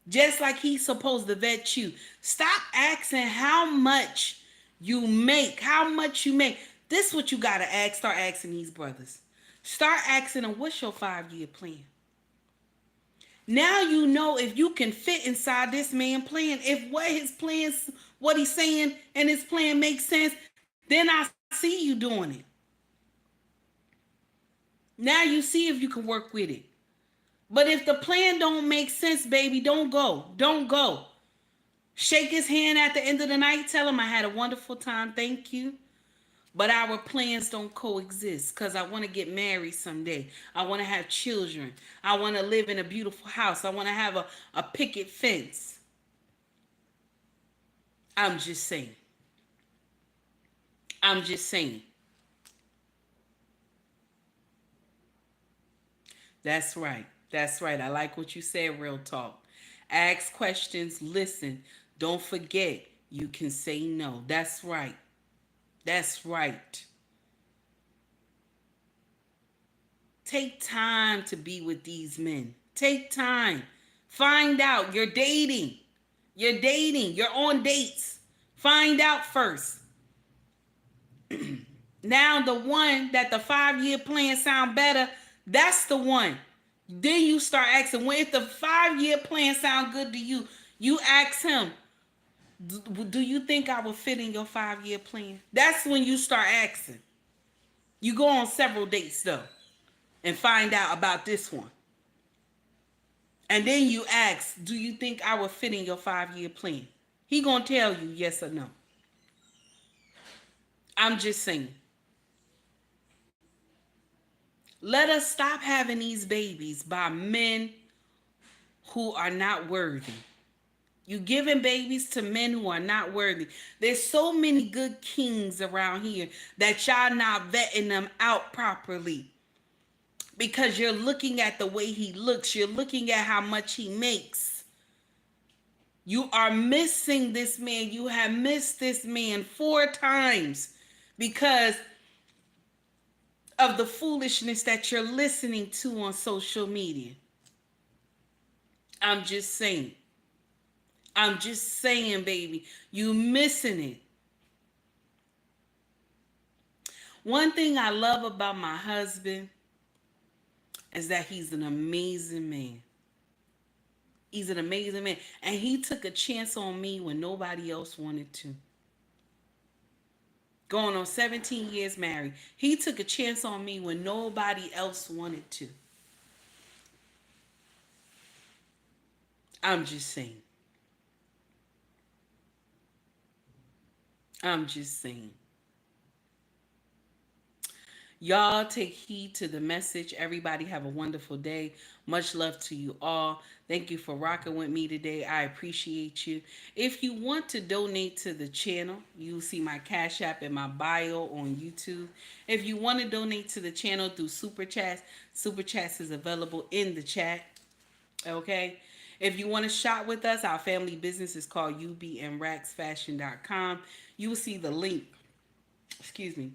Just like he's supposed to vet you. Stop asking how much you make. How much you make. This is what you got to ask. Start asking these brothers. Start asking them, what's your 5-year plan? Now you know if you can fit inside this man's plan. If what his plans, what he's saying and his plan makes sense, then I see you doing it. Now you see if you can work with it. But if the plan don't make sense, baby, don't go. Don't go. Shake his hand at the end of the night. Tell him I had a wonderful time. Thank you. But our plans don't coexist because I want to get married someday. I want to have children. I want to live in a beautiful house. I want to have a picket fence. I'm just saying. I'm just saying. That's right. That's right. I like what you said, real talk. Ask questions, listen. Don't forget, you can say no. That's right. That's right. Take time to be with these men. Take time. Find out. You're dating. You're dating. You're on dates. Find out first. Now the one that the 5-year plan sound better, that's the one. Then you start asking, when if the 5-year plan sound good to you, you ask him, do you think I will fit in your 5-year plan? That's when you start asking. You go on several dates though and find out about this one. And then you ask, do you think I will fit in your 5-year plan? He gonna tell you yes or no. I'm just saying. Let us stop having these babies by men who are not worthy. You giving babies to men who are not worthy. There's so many good kings around here that y'all not vetting them out properly. Because you're looking at the way he looks. You're looking at how much he makes. You are missing this man. You have missed this man 4 times because of the foolishness that you're listening to on social media. I'm just saying. I'm just saying, baby. You missing it. One thing I love about my husband is that he's an amazing man. He's an amazing man. And he took a chance on me when nobody else wanted to. Going on 17 years married. He took a chance on me when nobody else wanted to. I'm just saying. I'm just saying. Y'all take heed to the message. Everybody have a wonderful day. Much love to you all. Thank you for rocking with me today. I appreciate you. If you want to donate to the channel, you'll see my Cash App in my bio on YouTube. If you want to donate to the channel through Super Chats is available in the chat. Okay? If you want to shop with us, our family business is called ubnracksfashion.com. You will see the link. Excuse me.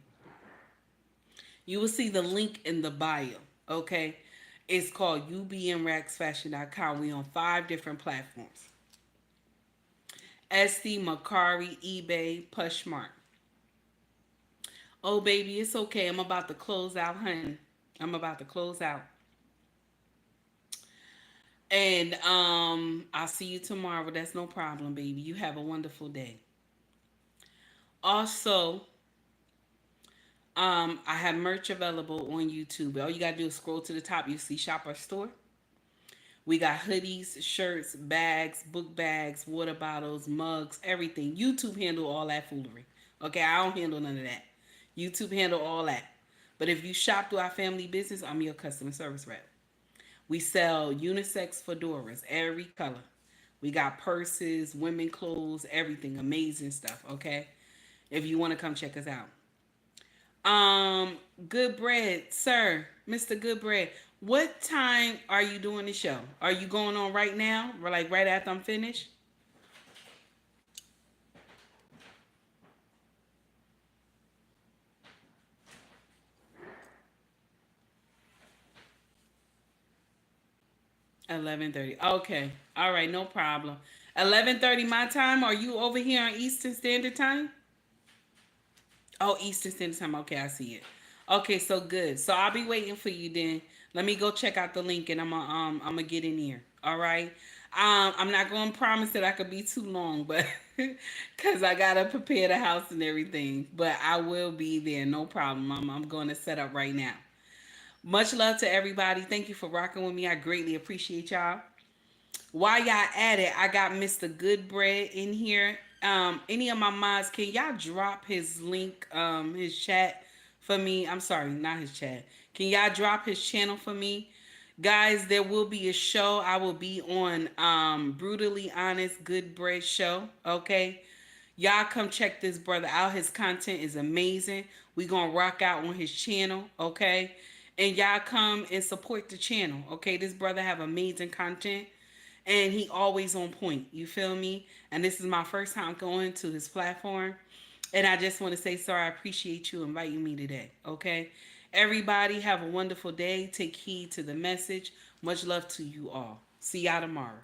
You will see the link in the bio, okay? It's called ubnracksfashion.com. We on 5 different platforms. Etsy, Mercari, eBay, Pushmark. Oh, baby, it's okay. I'm about to close out, honey. I'm about to close out. And I'll see you tomorrow. That's no problem, baby. You have a wonderful day. Also, I have merch available on YouTube. All you gotta do is scroll to the top. You see Shop Our Store. We got hoodies, shirts, bags, book bags, water bottles, mugs, everything. YouTube handle all that foolery. Okay, I don't handle none of that. YouTube handle all that. But if you shop through our family business, I'm your customer service rep. We sell unisex fedoras, every color. We got purses, women clothes, everything. Amazing stuff, okay? If you want to come check us out. Good Bread, sir, Mr. Good Bread. What time are you doing the show? Are you going on right now? Or like right after I'm finished? $11:30. Okay. All right, no problem. 11:30 my time. Are you over here on Eastern Standard Time? Oh, Eastern Standard Time. Okay, I see it. Okay, so good. So I'll be waiting for you then. Let me go check out the link and I'm gonna get in here. All right. I'm not gonna promise that I could be too long, but because I gotta prepare the house and everything. But I will be there, no problem. I'm going to set up right now. Much love to everybody. Thank you for rocking with me. I greatly appreciate y'all. While y'all at it, I got Mr. Goodbread in here. Any of my mods, can y'all drop his link, his chat for me? I'm sorry, not his chat. Can y'all drop his channel for me? Guys, there will be a show. I will be on Brutally Honest Goodbread show. Okay. Y'all come check this brother out. His content is amazing. We gonna rock out on his channel, okay? And y'all come and support the channel, okay? This brother have amazing content. And he always on point. You feel me? And this is my first time going to his platform. And I just want to say, sir, I appreciate you inviting me today. Okay? Everybody have a wonderful day. Take heed to the message. Much love to you all. See y'all tomorrow.